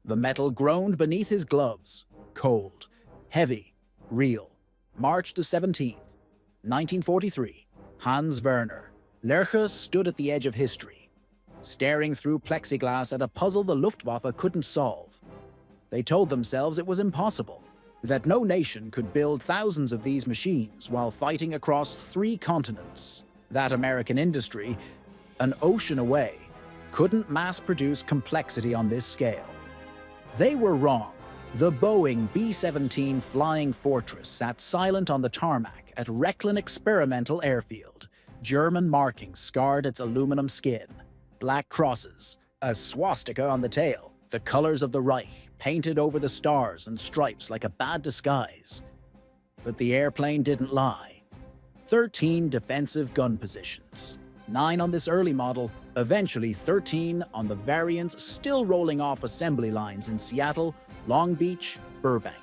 The metal groaned beneath his gloves. Cold, heavy, real. March the 17th, 1943. Hans Werner. Lerche stood at the edge of history, staring through plexiglass at a puzzle the Luftwaffe couldn't solve. They told themselves it was impossible, that no nation could build thousands of these machines while fighting across 3 continents. That American industry, an ocean away, couldn't mass-produce complexity on this scale. They were wrong. The Boeing B-17 Flying Fortress sat silent on the tarmac at Rechlin Experimental Airfield. German markings scarred its aluminum skin. Black crosses, a swastika on the tail, the colors of the Reich painted over the stars and stripes like a bad disguise. But the airplane didn't lie. 13 defensive gun positions. 9 on this early model, eventually 13 on the variants still rolling off assembly lines in Seattle, Long Beach, Burbank.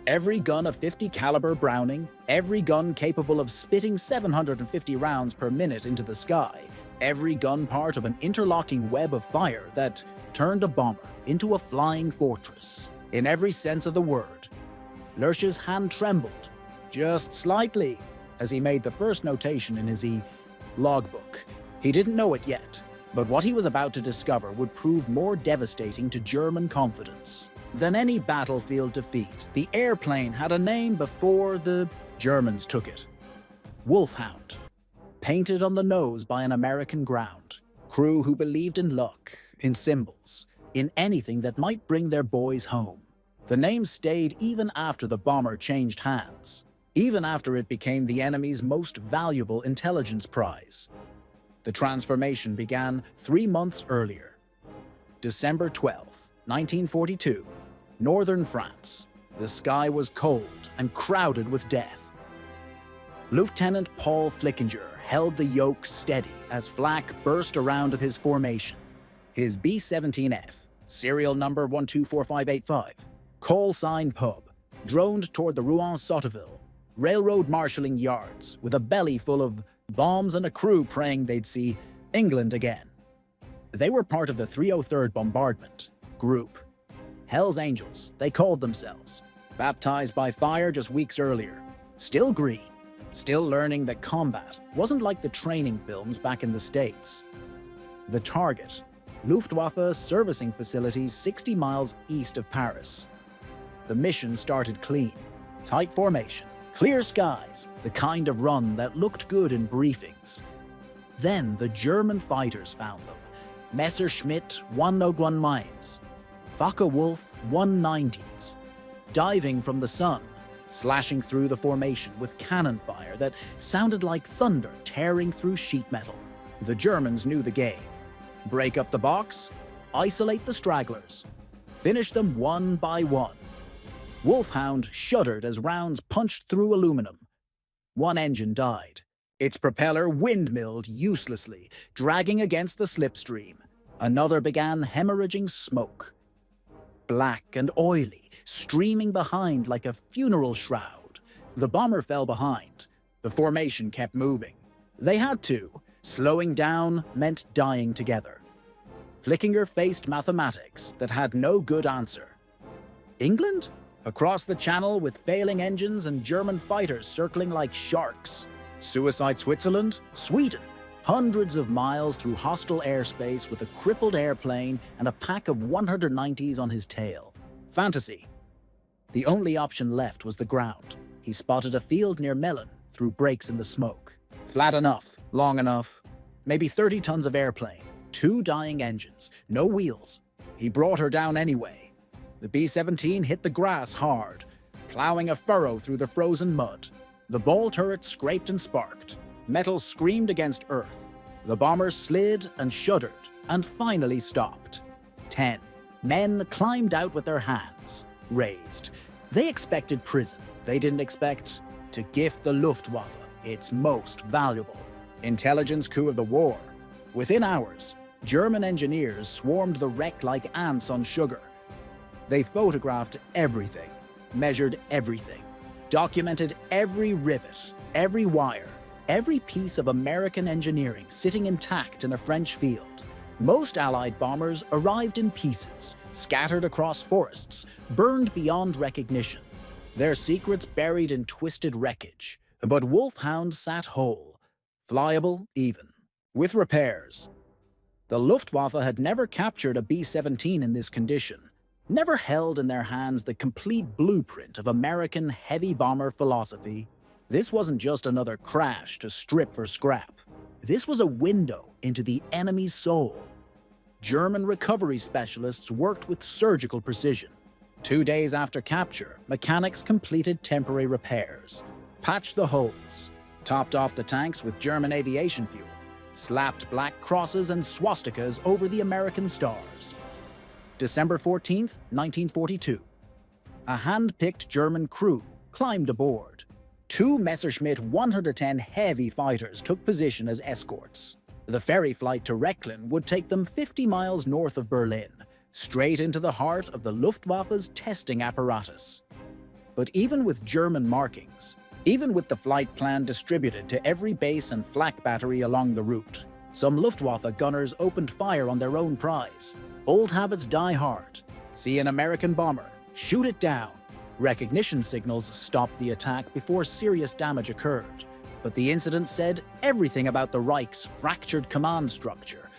Every gun a 50 caliber Browning, every gun capable of spitting 750 rounds per minute into the sky, every gun part of an interlocking web of fire that turned a bomber into a flying fortress. In every sense of the word. Lerche's hand trembled, just slightly, as he made the first notation in his logbook. He didn't know it yet, but what he was about to discover would prove more devastating to German confidence than any battlefield defeat. The airplane had a name before the Germans took it. Wulf Hound, painted on the nose by an American ground crew who believed in luck, in symbols, in anything that might bring their boys home. The name stayed even after the bomber changed hands, even after it became the enemy's most valuable intelligence prize. The transformation began 3 months earlier. December 12th, 1942, northern France. The sky was cold and crowded with death. Lieutenant Paul Flickinger held the yoke steady as flak burst around his formation. His B-17F, serial number 124585, call sign pub, droned toward the Rouen-Sotteville railroad marshalling yards with a belly full of bombs and a crew praying they'd see England again. They were part of the 303rd Bombardment Group. Hell's Angels, they called themselves. Baptized by fire just weeks earlier. Still green. Still learning that combat wasn't like the training films back in the States. The target, Luftwaffe servicing facilities 60 miles east of Paris. The mission started clean. Tight formation. Clear skies, the kind of run that looked good in briefings. Then the fighters found them. Messerschmitt 101 mines, Focke-Wulf 190s, diving from the sun, slashing through the formation with cannon fire that sounded like thunder tearing through sheet metal. The Germans knew the game. Break up the box, isolate the stragglers, finish them one by one. Wulf Hound shuddered as rounds punched through aluminum. One engine died. Its propeller windmilled uselessly, dragging against the slipstream. Another began hemorrhaging smoke. Black and oily, streaming behind like a funeral shroud. The bomber fell behind. The formation kept moving. They had to. Slowing down meant dying together. Flickinger faced mathematics that had no good answer. England? Across the channel with failing engines and German fighters circling like sharks. Suicide Switzerland? Sweden. Hundreds of miles through hostile airspace with a crippled airplane and a pack of 190s on his tail. Fantasy. The only option left was the ground. He spotted a field near Melun through breaks in the smoke. Flat enough, long enough. Maybe 30 tons of airplane, 2 dying engines, no wheels. He brought her down anyway. The B-17 hit the grass hard, plowing a furrow through the frozen mud. The ball turret scraped and sparked. Metal screamed against earth. The bomber slid and shuddered, and finally stopped. 10 men climbed out with their hands raised. They expected prison. They didn't expect to gift the Luftwaffe its most valuable intelligence coup of the war. Within hours, German engineers swarmed the wreck like ants on sugar. They photographed everything, measured everything, documented every rivet, every wire, every piece of American engineering sitting intact in a French field. Most Allied bombers arrived in pieces, scattered across forests, burned beyond recognition, their secrets buried in twisted wreckage. But Wulf Hound sat whole, flyable even, with repairs. The Luftwaffe had never captured a B-17 in this condition, never held in their hands the complete blueprint of American heavy bomber philosophy. This wasn't just another crash to strip for scrap. This was a window into the enemy's soul. German recovery specialists worked with surgical precision. 2 days after capture, mechanics completed temporary repairs, patched the holes, topped off the tanks with German aviation fuel, slapped black crosses and swastikas over the American stars. December 14, 1942. A hand-picked German crew climbed aboard. 2 Messerschmitt 110 heavy fighters took position as escorts. The ferry flight to Rechlin would take them 50 miles north of Berlin, straight into the heart of the Luftwaffe's testing apparatus. But even with German markings, even with the flight plan distributed to every base and flak battery along the route, some Luftwaffe gunners opened fire on their own prize. Old habits die hard. See an American bomber, shoot it down. Recognition signals stopped the attack before serious damage occurred. But the incident said everything about the Reich's fractured command structure,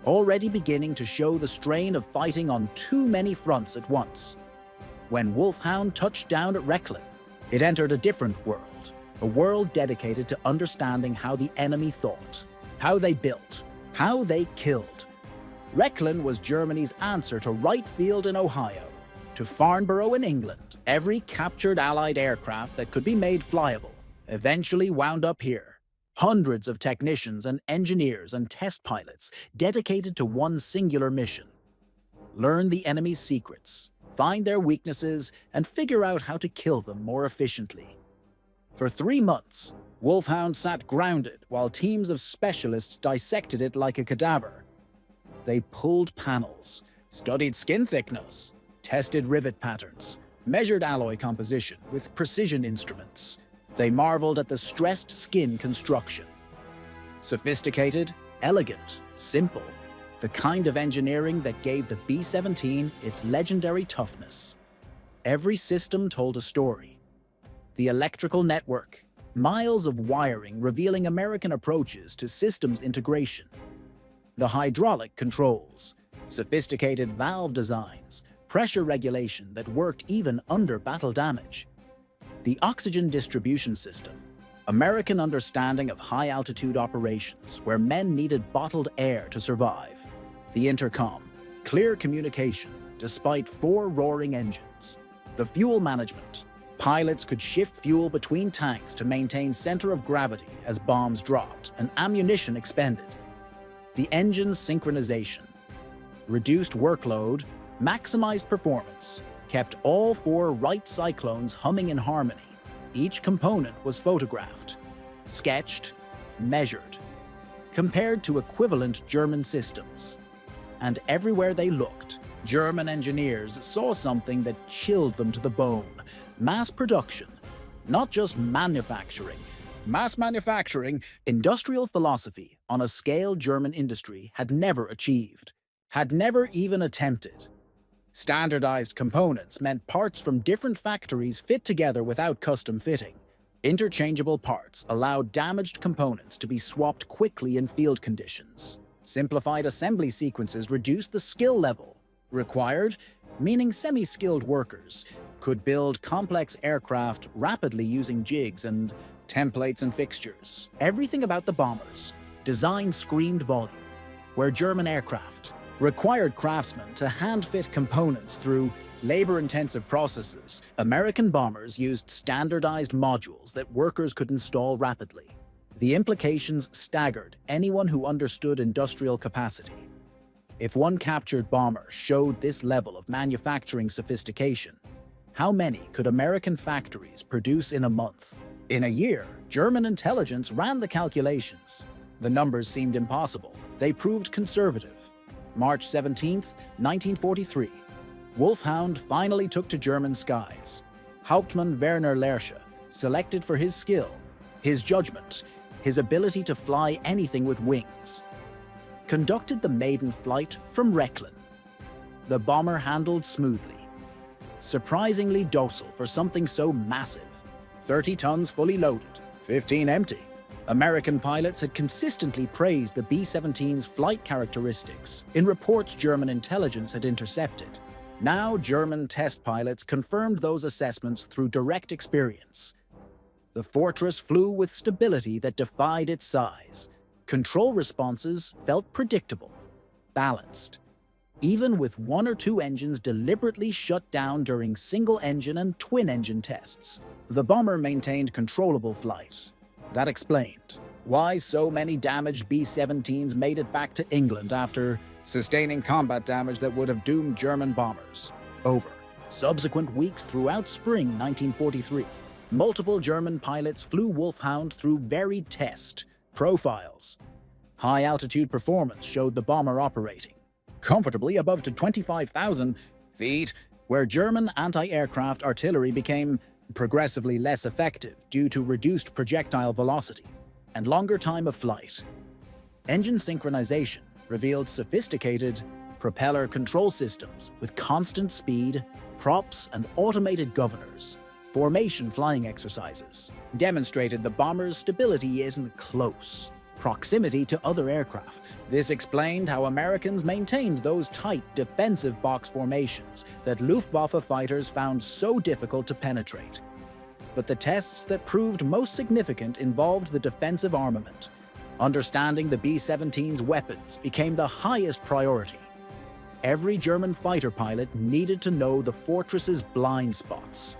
already beginning to show the strain of fighting on too many fronts at once. When Wulf Hound touched down at Rechlin, it entered a different world, a world dedicated to understanding how the enemy thought, how they built, how they killed. Rechlin was Germany's answer to Wright Field in Ohio, to Farnborough in England. Every captured Allied aircraft that could be made flyable eventually wound up here. Hundreds of technicians and engineers and test pilots dedicated to one singular mission: learn the enemy's secrets, find their weaknesses, and figure out how to kill them more efficiently. For 3 months, Wulf Hound sat grounded while teams of specialists dissected it like a cadaver. They pulled panels, studied skin thickness, tested rivet patterns, measured alloy composition with precision instruments. They marveled at the stressed skin construction. Sophisticated, elegant, simple, the kind of engineering that gave the B-17 its legendary toughness. Every system told a story. The electrical network, miles of wiring revealing American approaches to systems integration. The hydraulic controls, sophisticated valve designs, pressure regulation that worked even under battle damage. The oxygen distribution system, American understanding of high-altitude operations where men needed bottled air to survive. The intercom, clear communication despite 4 roaring engines. The fuel management, pilots could shift fuel between tanks to maintain center of gravity as bombs dropped and ammunition expended. The engine's synchronization, reduced workload, maximized performance, kept all 4 Wright Cyclones humming in harmony. Each component was photographed, sketched, measured, compared to equivalent German systems. And everywhere they looked, German engineers saw something that chilled them to the bone. Mass production, not just manufacturing. Mass manufacturing, industrial philosophy on a scale German industry had never achieved, had never even attempted. Standardized components meant parts from different factories fit together without custom fitting. Interchangeable parts allowed damaged components to be swapped quickly in field conditions. Simplified assembly sequences reduced the skill level required, meaning semi-skilled workers could build complex aircraft rapidly using jigs and templates and fixtures. Everything about the bombers, design screamed volume, where German aircraft required craftsmen to hand-fit components through labor-intensive processes. American bombers used standardized modules that workers could install rapidly. The implications staggered anyone who understood industrial capacity. If one captured bomber showed this level of manufacturing sophistication, how many could American factories produce in a month? In a year, German intelligence ran the calculations. The numbers seemed impossible. They proved conservative. March 17, 1943, Wulf Hound finally took to German skies. Hauptmann Werner Lerche, selected for his skill, his judgment, his ability to fly anything with wings. conducted the maiden flight from Rechlin. The bomber handled smoothly, surprisingly docile for something so massive. 30 tons fully loaded, 15 empty. American pilots had consistently praised the B-17's flight characteristics in reports German intelligence had intercepted. Now German test pilots confirmed those assessments through direct experience. The Fortress flew with stability that defied its size. Control responses felt predictable, balanced, even with one or two engines deliberately shut down during single-engine and twin-engine tests. The bomber maintained controllable flight. That explained why so many damaged B-17s made it back to England after sustaining combat damage that would have doomed German bombers. Over subsequent weeks throughout spring 1943, multiple German pilots flew Wulf Hound through varied test profiles. High-altitude performance showed the bomber operating comfortably above to 25,000 feet, where German anti-aircraft artillery became progressively less effective due to reduced projectile velocity and longer time of flight. Engine synchronization revealed sophisticated propeller control systems with constant speed, props, and automated governors. Formation flying exercises demonstrated the bomber's stability isn't close proximity to other aircraft. This explained how Americans maintained those tight defensive box formations that Luftwaffe fighters found so difficult to penetrate. But the tests that proved most significant involved the defensive armament. Understanding the B-17's weapons became the highest priority. Every German fighter pilot needed to know the Fortress's blind spots,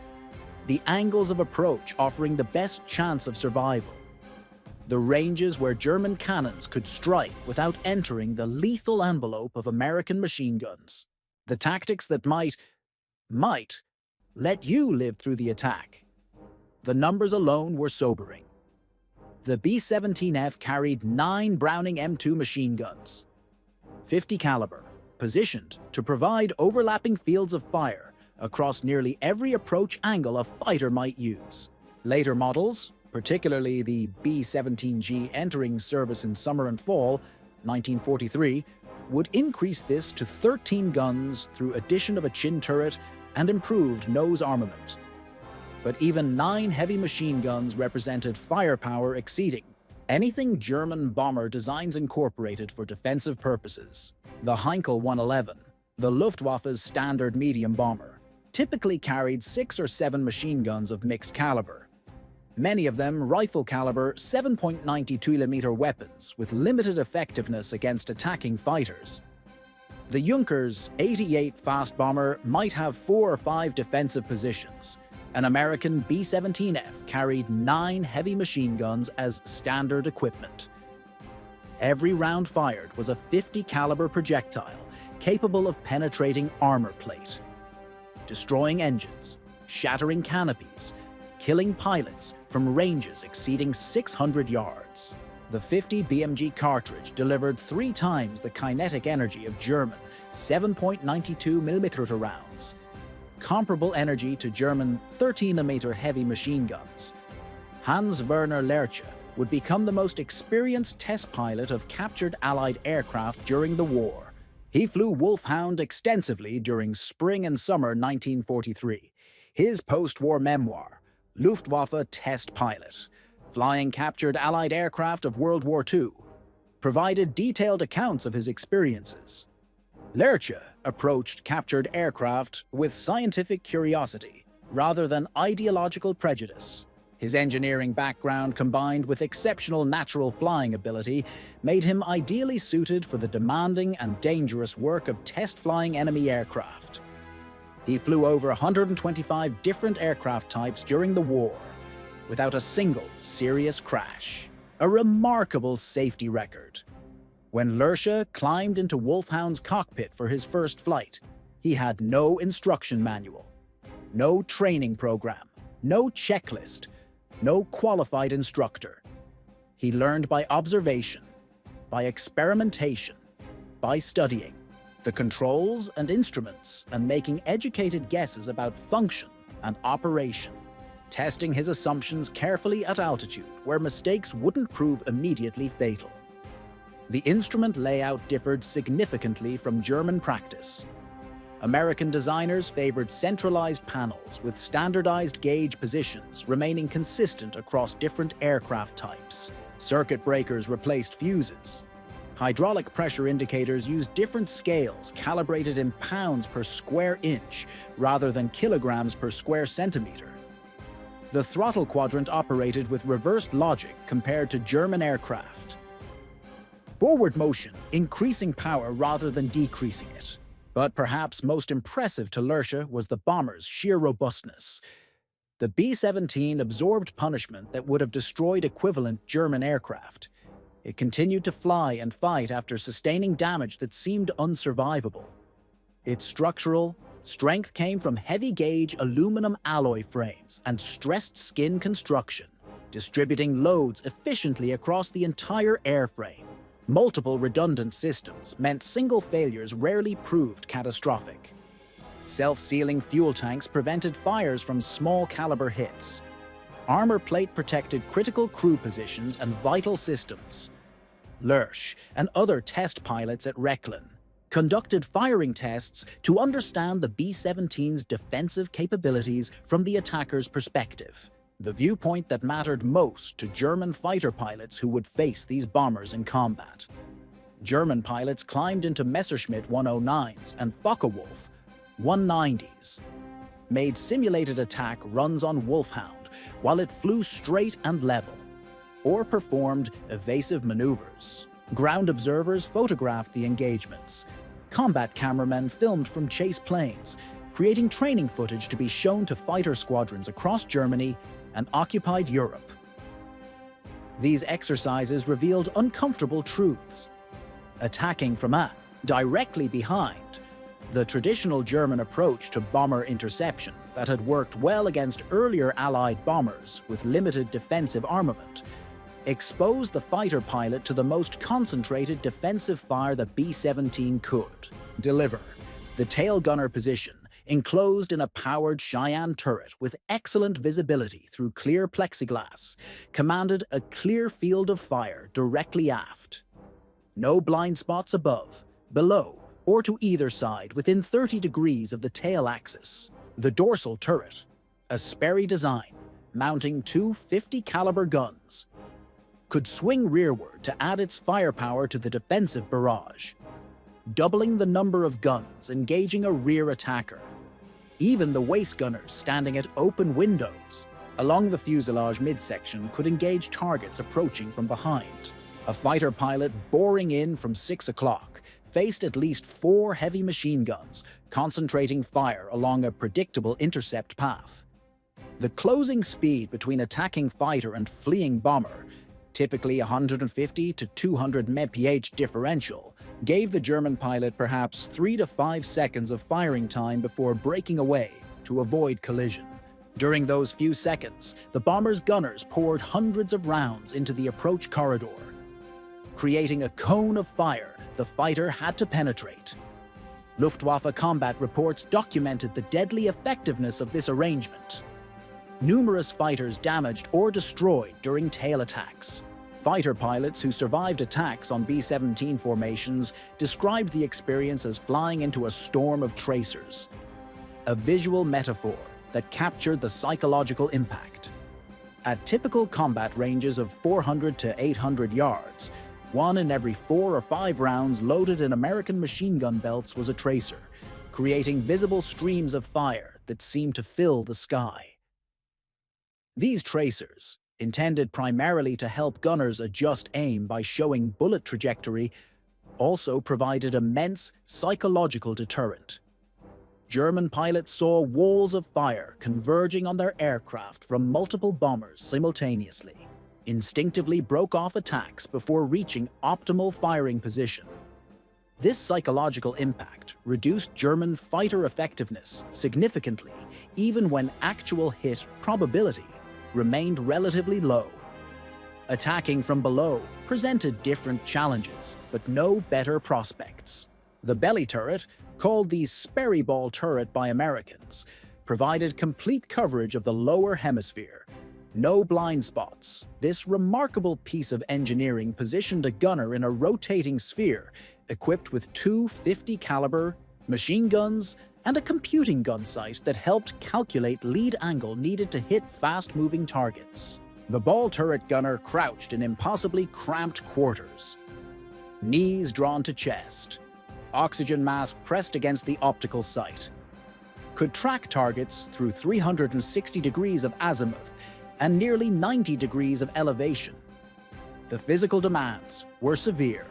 the angles of approach offering the best chance of survival, the ranges where German cannons could strike without entering the lethal envelope of American machine guns, the tactics that might let you live through the attack. The numbers alone were sobering. The B-17F carried 9 Browning M2 machine guns, 50 caliber, positioned to provide overlapping fields of fire across nearly every approach angle a fighter might use. Later models, particularly the B-17G entering service in summer and fall 1943, would increase this to 13 guns through addition of a chin turret and improved nose armament. But even 9 heavy machine guns represented firepower exceeding anything German bomber designs incorporated for defensive purposes. The Heinkel 111, the Luftwaffe's standard medium bomber, typically carried 6 or 7 machine guns of mixed caliber. Many of them rifle-caliber 7.92mm weapons with limited effectiveness against attacking fighters. The Junkers 88 fast bomber might have 4 or 5 defensive positions. An American B-17F carried 9 heavy machine guns as standard equipment. Every round fired was a 50 caliber projectile capable of penetrating armor plate, destroying engines, shattering canopies, killing pilots from ranges exceeding 600 yards. The 50 BMG cartridge delivered 3 times the kinetic energy of German 7.92mm rounds, comparable energy to German 13mm heavy machine guns. Hans Werner Lerche would become the most experienced test pilot of captured Allied aircraft during the war. He flew Wulf Hound extensively during spring and summer 1943. His post-war memoir, Luftwaffe Test Pilot, Flying Captured Allied Aircraft of World War II, provided detailed accounts of his experiences. Lerche approached captured aircraft with scientific curiosity rather than ideological prejudice. His engineering background combined with exceptional natural flying ability made him ideally suited for the demanding and dangerous work of test-flying enemy aircraft. He flew over 125 different aircraft types during the war, without a single serious crash. A remarkable safety record. When Lerche climbed into Wulf Hound's cockpit for his first flight, he had no instruction manual, no training program, no checklist, no qualified instructor. He learned by observation, by experimentation, by studying the controls and instruments and making educated guesses about function and operation, testing his assumptions carefully at altitude where mistakes wouldn't prove immediately fatal. The instrument layout differed significantly from German practice. American designers favored centralized panels with standardized gauge positions remaining consistent across different aircraft types. Circuit breakers replaced fuses. Hydraulic pressure indicators used different scales calibrated in pounds per square inch rather than kilograms per square centimeter. The throttle quadrant operated with reversed logic compared to German aircraft. Forward motion, increasing power rather than decreasing it. But perhaps most impressive to Luftwaffe was the bomber's sheer robustness. The B-17 absorbed punishment that would have destroyed equivalent German aircraft. It continued to fly and fight after sustaining damage that seemed unsurvivable. Its structural strength came from heavy-gauge aluminum alloy frames and stressed skin construction, distributing loads efficiently across the entire airframe. Multiple redundant systems meant single failures rarely proved catastrophic. Self-sealing fuel tanks prevented fires from small-caliber hits. Armor plate protected critical crew positions and vital systems. Lurch and other test pilots at Rechlin conducted firing tests to understand the B-17's defensive capabilities from the attacker's perspective, the viewpoint that mattered most to German fighter pilots who would face these bombers in combat. German pilots climbed into Messerschmitt 109s and Focke-Wulf 190s, made simulated attack runs on Wulf Hound while it flew straight and level, or performed evasive maneuvers. Ground observers photographed the engagements. Combat cameramen filmed from chase planes, creating training footage to be shown to fighter squadrons across Germany and occupied Europe. These exercises revealed uncomfortable truths. Attacking from directly behind, the traditional German approach to bomber interception that had worked well against earlier Allied bombers with limited defensive armament, exposed the fighter pilot to the most concentrated defensive fire the B-17 could deliver. The tail gunner position, enclosed in a powered Cheyenne turret with excellent visibility through clear plexiglass, commanded a clear field of fire directly aft. No blind spots above, below, or to either side within 30 degrees of the tail axis. The dorsal turret, a Sperry design, mounting two 50-caliber guns, could swing rearward to add its firepower to the defensive barrage, doubling the number of guns engaging a rear attacker. Even the waist gunners standing at open windows along the fuselage midsection could engage targets approaching from behind. A fighter pilot boring in from 6 o'clock faced at least 4 heavy machine guns, concentrating fire along a predictable intercept path. The closing speed between attacking fighter and fleeing bomber, typically 150 to 200 mph differential, gave the German pilot perhaps 3 to 5 seconds of firing time before breaking away to avoid collision. During those few seconds, the bomber's gunners poured hundreds of rounds into the approach corridor, creating a cone of fire the fighter had to penetrate. Luftwaffe combat reports documented the deadly effectiveness of this arrangement. Numerous fighters damaged or destroyed during tail attacks. Fighter pilots who survived attacks on B-17 formations described the experience as flying into a storm of tracers, a visual metaphor that captured the psychological impact. At typical combat ranges of 400 to 800 yards, 1 in every 4 or 5 rounds loaded in American machine gun belts was a tracer, creating visible streams of fire that seemed to fill the sky. These tracers, intended primarily to help gunners adjust aim by showing bullet trajectory, also provided immense psychological deterrent. German pilots saw walls of fire converging on their aircraft from multiple bombers simultaneously, instinctively broke off attacks before reaching optimal firing position. This psychological impact reduced German fighter effectiveness significantly, even when actual hit probability remained relatively low. Attacking from below presented different challenges, but no better prospects. The belly turret, called the Sperry Ball turret by Americans, provided complete coverage of the lower hemisphere, No blind spots. This remarkable piece of engineering positioned a gunner in a rotating sphere, equipped with two 50-caliber machine guns and a computing gun sight that helped calculate lead angle needed to hit fast-moving targets. The ball turret gunner crouched in impossibly cramped quarters, knees drawn to chest, oxygen mask pressed against the optical sight. Could track targets through 360 degrees of azimuth and nearly 90 degrees of elevation. The physical demands were severe.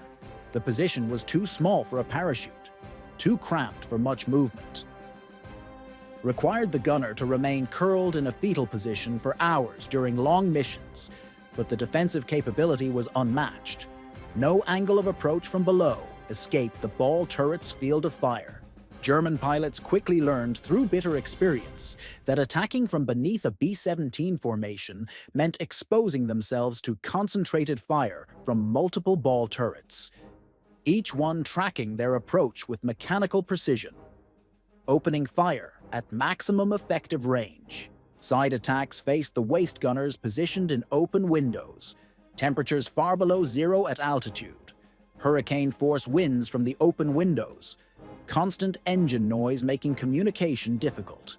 The position was too small for a parachute, too cramped for much movement. Required the gunner to remain curled in a fetal position for hours during long missions, but the defensive capability was unmatched. No angle of approach from below escaped the ball turret's field of fire. German pilots quickly learned through bitter experience that attacking from beneath a B-17 formation meant exposing themselves to concentrated fire from multiple ball turrets, each one tracking their approach with mechanical precision, opening fire at maximum effective range. Side attacks faced the waist gunners positioned in open windows, temperatures far below zero at altitude, hurricane-force winds from the open windows, constant engine noise making communication difficult.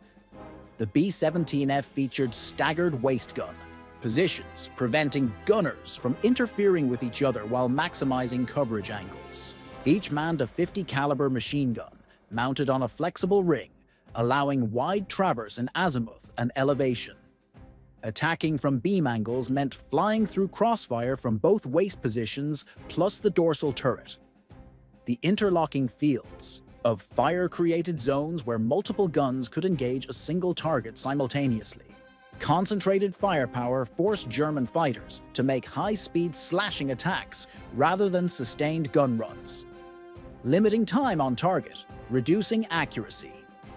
The B-17F featured staggered waist gun positions, preventing gunners from interfering with each other while maximizing coverage angles. Each manned a 50-caliber machine gun mounted on a flexible ring, allowing wide traverse in azimuth and elevation. Attacking from beam angles meant flying through crossfire from both waist positions plus the dorsal turret. The interlocking fields of fire created zones where multiple guns could engage a single target simultaneously. Concentrated firepower forced German fighters to make high-speed slashing attacks rather than sustained gun runs, limiting time on target, reducing accuracy.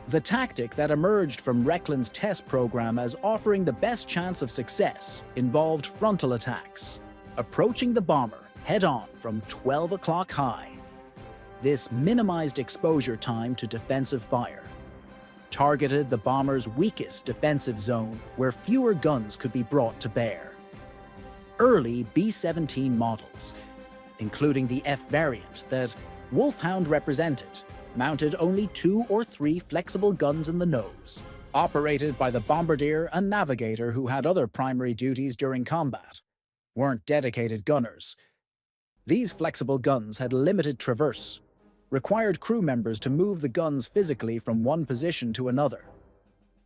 The tactic that emerged from Rechlin's test program as offering the best chance of success involved frontal attacks, approaching the bomber head-on from 12 o'clock high. This minimized exposure time to defensive fire, targeted the bomber's weakest defensive zone where fewer guns could be brought to bear. Early B-17 models, including the F variant that Wulf Hound represented, mounted only 2 or 3 flexible guns in the nose, operated by the bombardier and navigator who had other primary duties during combat, weren't dedicated gunners. These flexible guns had limited traverse, required crew members to move the guns physically from one position to another.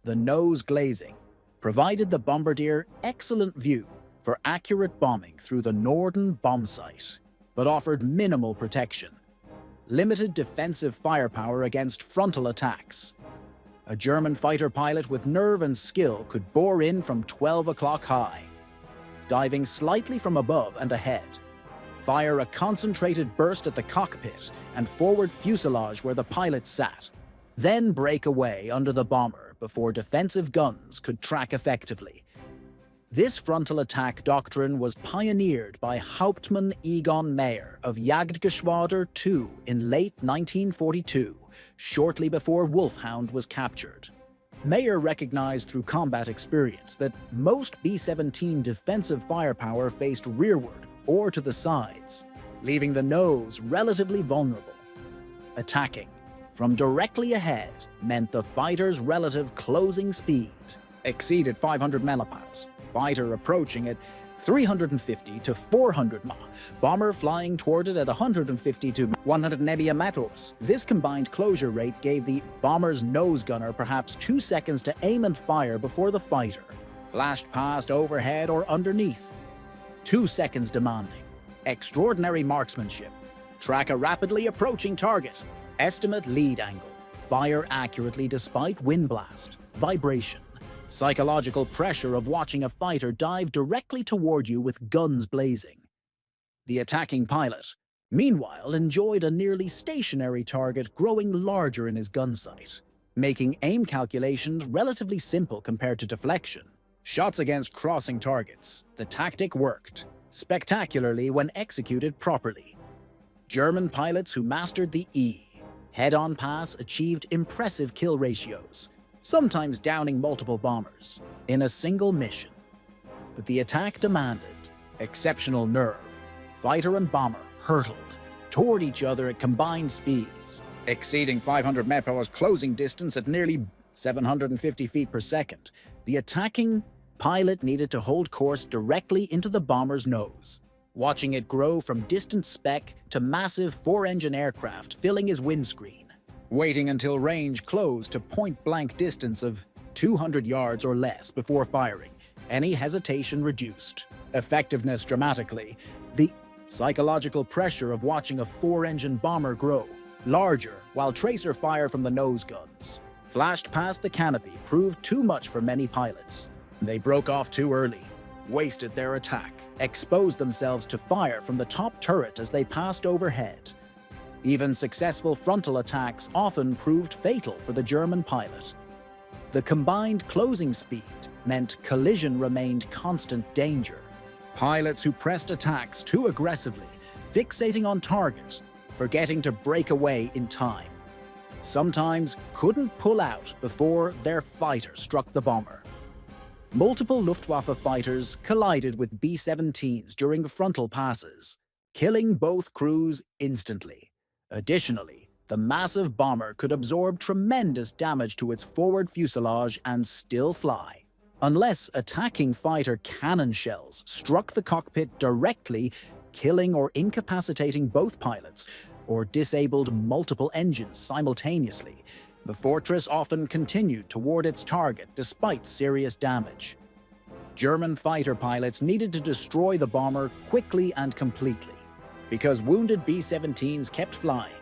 The nose glazing provided the bombardier excellent view for accurate bombing through the Norden bomb site, but offered minimal protection, limited defensive firepower against frontal attacks. A German fighter pilot with nerve and skill could bore in from 12 o'clock high, diving slightly from above and ahead, fire a concentrated burst at the cockpit and forward fuselage where the pilot sat, then break away under the bomber before defensive guns could track effectively. This frontal attack doctrine was pioneered by Hauptmann Egon Meyer of Jagdgeschwader II in late 1942, shortly before Wulf Hound was captured. Meyer recognized through combat experience that most B-17 defensive firepower faced rearward or to the sides, leaving the nose relatively vulnerable. Attacking from directly ahead meant the fighter's relative closing speed exceeded 500 millipounds, fighter approaching at 350 to 400 ma, bomber flying toward it at 150 to 180 meters. This combined closure rate gave the bomber's nose gunner perhaps 2 seconds to aim and fire before the fighter flashed past overhead or underneath. 2 seconds demanding extraordinary marksmanship, track a rapidly approaching target, estimate lead angle, fire accurately despite wind blast, vibration, psychological pressure of watching a fighter dive directly toward you with guns blazing. The attacking pilot, meanwhile, enjoyed a nearly stationary target growing larger in his gun sight, making aim calculations relatively simple compared to deflection. Shots against crossing targets, the tactic worked spectacularly when executed properly. German pilots who mastered the E head-on pass achieved impressive kill ratios, sometimes downing multiple bombers in a single mission. but the attack demanded exceptional nerve. Fighter and bomber hurtled toward each other at combined speeds, exceeding 500 mph closing distance at nearly 750 feet per second. The attacking pilot needed to hold course directly into the bomber's nose, watching it grow from distant speck to massive four-engine aircraft filling his windscreen, waiting until range closed to point-blank distance of 200 yards or less before firing, any hesitation reduced effectiveness dramatically. The psychological pressure of watching a four-engine bomber grow larger while tracer fire from the nose guns flashed past the canopy proved too much for many pilots. They broke off too early, wasted their attack, exposed themselves to fire from the top turret as they passed overhead. Even successful frontal attacks often proved fatal for the German pilot. The combined closing speed meant collision remained constant danger. Pilots who pressed attacks too aggressively, fixating on target, forgetting to break away in time, sometimes couldn't pull out before their fighter struck the bomber. Multiple Luftwaffe fighters collided with B-17s during frontal passes, killing both crews instantly. Additionally, the massive bomber could absorb tremendous damage to its forward fuselage and still fly, unless attacking fighter cannon shells struck the cockpit directly, killing or incapacitating both pilots, or disabled multiple engines simultaneously. The fortress often continued toward its target despite serious damage. German fighter pilots needed to destroy the bomber quickly and completely, because wounded B-17s kept flying,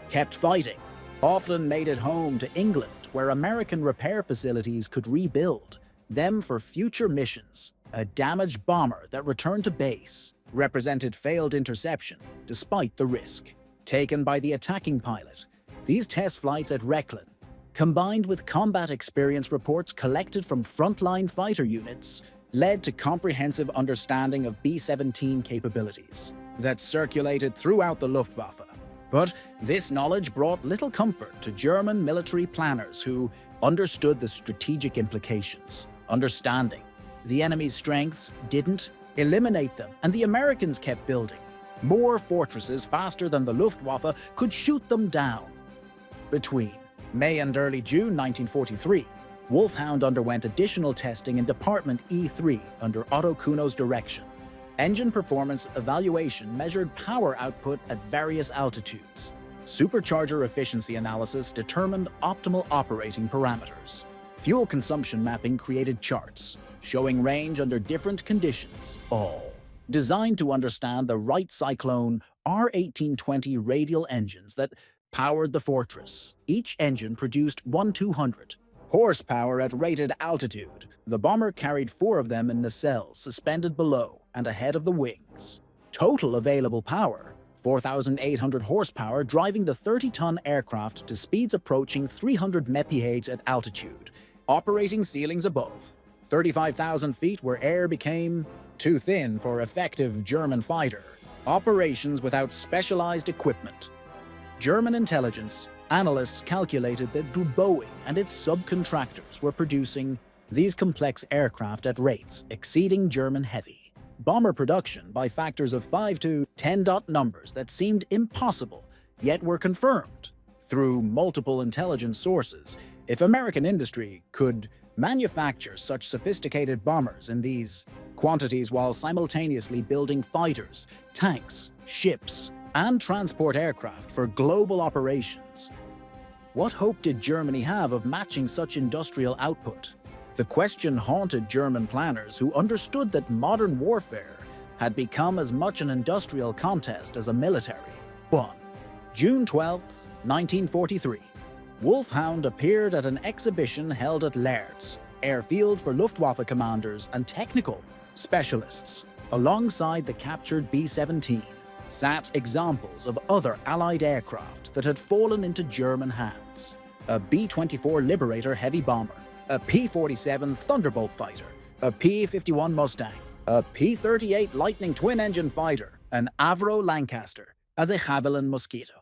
kept fighting, often made it home to England, where American repair facilities could rebuild them for future missions. A damaged bomber that returned to base represented failed interception despite the risk taken by the attacking pilot. These test flights at Rechlin, combined with combat experience reports collected from frontline fighter units, led to comprehensive understanding of B-17 capabilities that circulated throughout the Luftwaffe. But this knowledge brought little comfort to German military planners who understood the strategic implications. Understanding the enemy's strengths didn't eliminate them, and the Americans kept building more fortresses faster than the Luftwaffe could shoot them down. Between May and early June 1943, Wulf Hound underwent additional testing in Department E3 under Otto Kuno's direction. Engine performance evaluation measured power output at various altitudes. Supercharger efficiency analysis determined optimal operating parameters. Fuel consumption mapping created charts showing range under different conditions, all designed to understand the Wright Cyclone R1820 radial engines that powered the fortress. Each engine produced 1/200 horsepower at rated altitude. The bomber carried 4 of them in nacelles suspended below and ahead of the wings. Total available power, 4,800 horsepower, driving the 30-ton aircraft to speeds approaching 300 mph at altitude. Operating ceilings above 35,000 feet where air became too thin for effective German fighter. Operations without specialized equipment. German intelligence analysts calculated that Boeing and its subcontractors were producing these complex aircraft at rates exceeding German heavy bomber production by factors of 5 to 10. Numbers that seemed impossible, yet were confirmed through multiple intelligence sources. If American industry could manufacture such sophisticated bombers in these quantities while simultaneously building fighters, tanks, ships, and transport aircraft for global operations, what hope did Germany have of matching such industrial output? The question haunted German planners who understood that modern warfare had become as much an industrial contest as a military one. June 12, 1943. Wulf Hound appeared at an exhibition held at Lehrt's airfield for Luftwaffe commanders and technical specialists. Alongside the captured B-17 sat examples of other Allied aircraft that had fallen into German hands. A B-24 Liberator heavy bomber, a P-47 Thunderbolt fighter, a P-51 Mustang, a P-38 Lightning twin-engine fighter, an Avro Lancaster, a de Havilland Mosquito,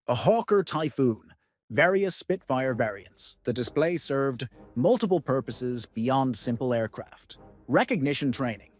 a Hawker Typhoon, various Spitfire variants. The display served multiple purposes beyond simple aircraft. Recognition training.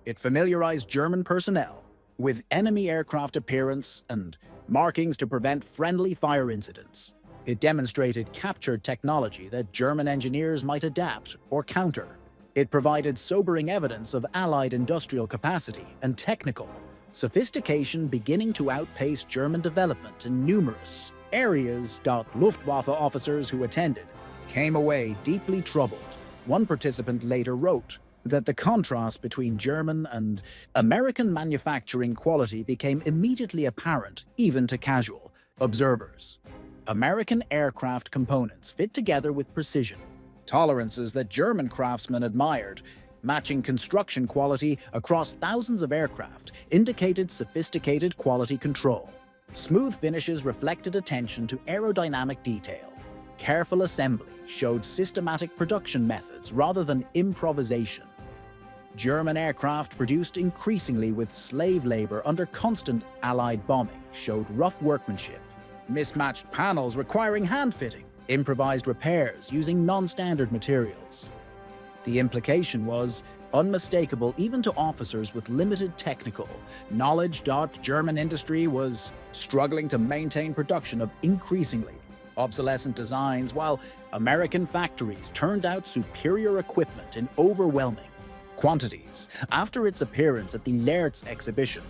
It familiarized German personnel with enemy aircraft appearance and markings to prevent friendly fire incidents. It demonstrated captured technology that German engineers might adapt or counter. It provided sobering evidence of Allied industrial capacity and technical sophistication beginning to outpace German development in numerous areas. Luftwaffe officers who attended came away deeply troubled. One participant later wrote that the contrast between German and American manufacturing quality became immediately apparent even to casual observers. American aircraft components fit together with precision, tolerances that German craftsmen admired, matching construction quality across thousands of aircraft, indicated sophisticated quality control. Smooth finishes reflected attention to aerodynamic detail. Careful assembly showed systematic production methods rather than improvisation. German aircraft produced increasingly with slave labor under constant Allied bombing showed rough workmanship. Mismatched panels requiring hand-fitting, improvised repairs using non-standard materials. The implication was unmistakable even to officers with limited technical knowledge. German industry was struggling to maintain production of increasingly obsolescent designs, while American factories turned out superior equipment in overwhelming quantities. After its appearance at the Leertz exhibition,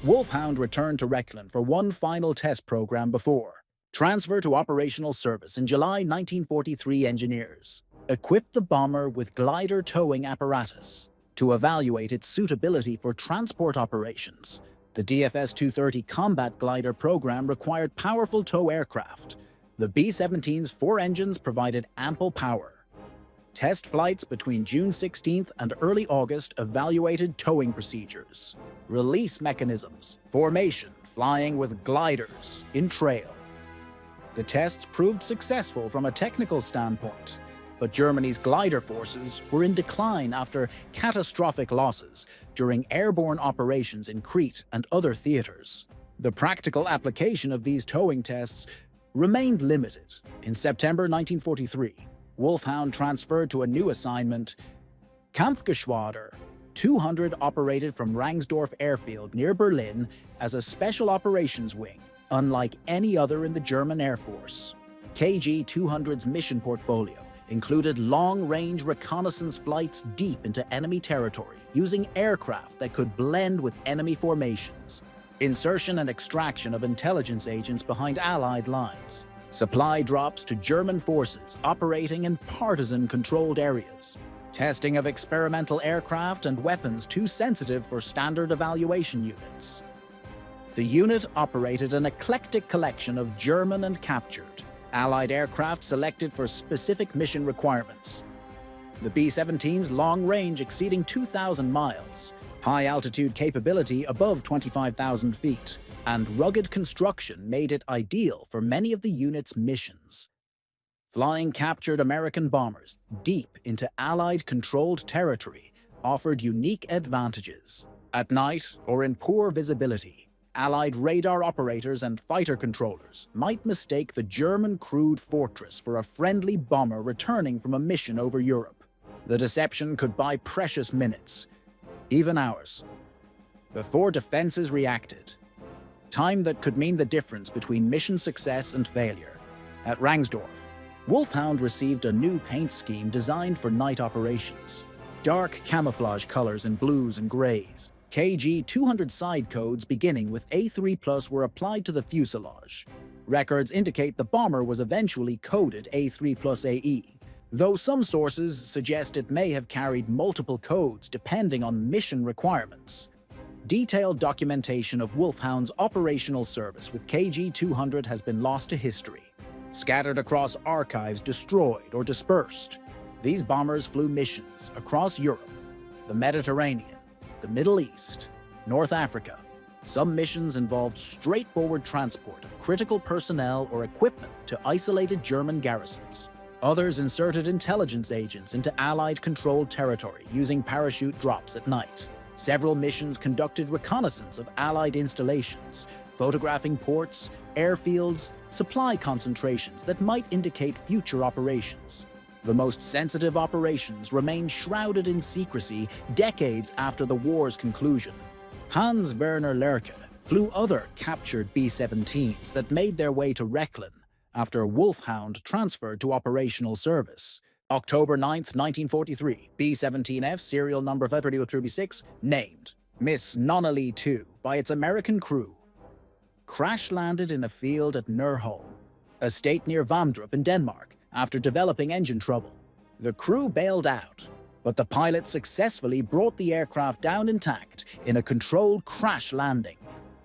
Wulf Hound returned to Rechlin for one final test program before transfer to operational service in July 1943. Engineers equipped the bomber with glider towing apparatus to evaluate its suitability for transport operations. The DFS-230 combat glider program required powerful tow aircraft. The B-17's 4 engines provided ample power. Test flights between June 16th and early August evaluated towing procedures, release mechanisms, formation, flying with gliders in trail. The tests proved successful from a technical standpoint, but Germany's glider forces were in decline after catastrophic losses during airborne operations in Crete and other theaters. The practical application of these towing tests remained limited. In September 1943, Wulf Hound transferred to a new assignment. Kampfgeschwader 200 operated from Rangsdorf Airfield near Berlin as a special operations wing, unlike any other in the German Air Force. KG-200's mission portfolio included long-range reconnaissance flights deep into enemy territory using aircraft that could blend with enemy formations, insertion and extraction of intelligence agents behind Allied lines, supply drops to German forces operating in partisan-controlled areas, testing of experimental aircraft and weapons too sensitive for standard evaluation units. The unit operated an eclectic collection of German and captured Allied aircraft selected for specific mission requirements. The B-17's long range exceeding 2,000 miles, high-altitude capability above 25,000 feet, and rugged construction made it ideal for many of the unit's missions. Flying captured American bombers deep into Allied-controlled territory offered unique advantages. At night or in poor visibility, Allied radar operators and fighter controllers might mistake the German crewed fortress for a friendly bomber returning from a mission over Europe. The deception could buy precious minutes, even hours, before defenses reacted. Time that could mean the difference between mission success and failure. At Rangsdorf, Wulf Hound received a new paint scheme designed for night operations. Dark camouflage colors in blues and grays. KG-200 side codes beginning with A3+ were applied to the fuselage. Records indicate the bomber was eventually coded A3+AE, though some sources suggest it may have carried multiple codes depending on mission requirements. Detailed documentation of Wulf Hound's operational service with KG-200 has been lost to history, scattered across archives, destroyed or dispersed. These bombers flew missions across Europe, the Mediterranean, the Middle East, North Africa. Some missions involved straightforward transport of critical personnel or equipment to isolated German garrisons. Others inserted intelligence agents into Allied-controlled territory using parachute drops at night. Several missions conducted reconnaissance of Allied installations, photographing ports, airfields, supply concentrations that might indicate future operations. The most sensitive operations remained shrouded in secrecy decades after the war's conclusion. Hans Werner Lerche flew other captured B-17s that made their way to Rechlin after Wulf Hound transferred to operational service. October 9, 1943, B-17F serial number 536, named Miss Nonnally 2 by its American crew, crash-landed in a field at Nørholm, a state near Vamdrup in Denmark, after developing engine trouble. The crew bailed out, but the pilot successfully brought the aircraft down intact in a controlled crash landing.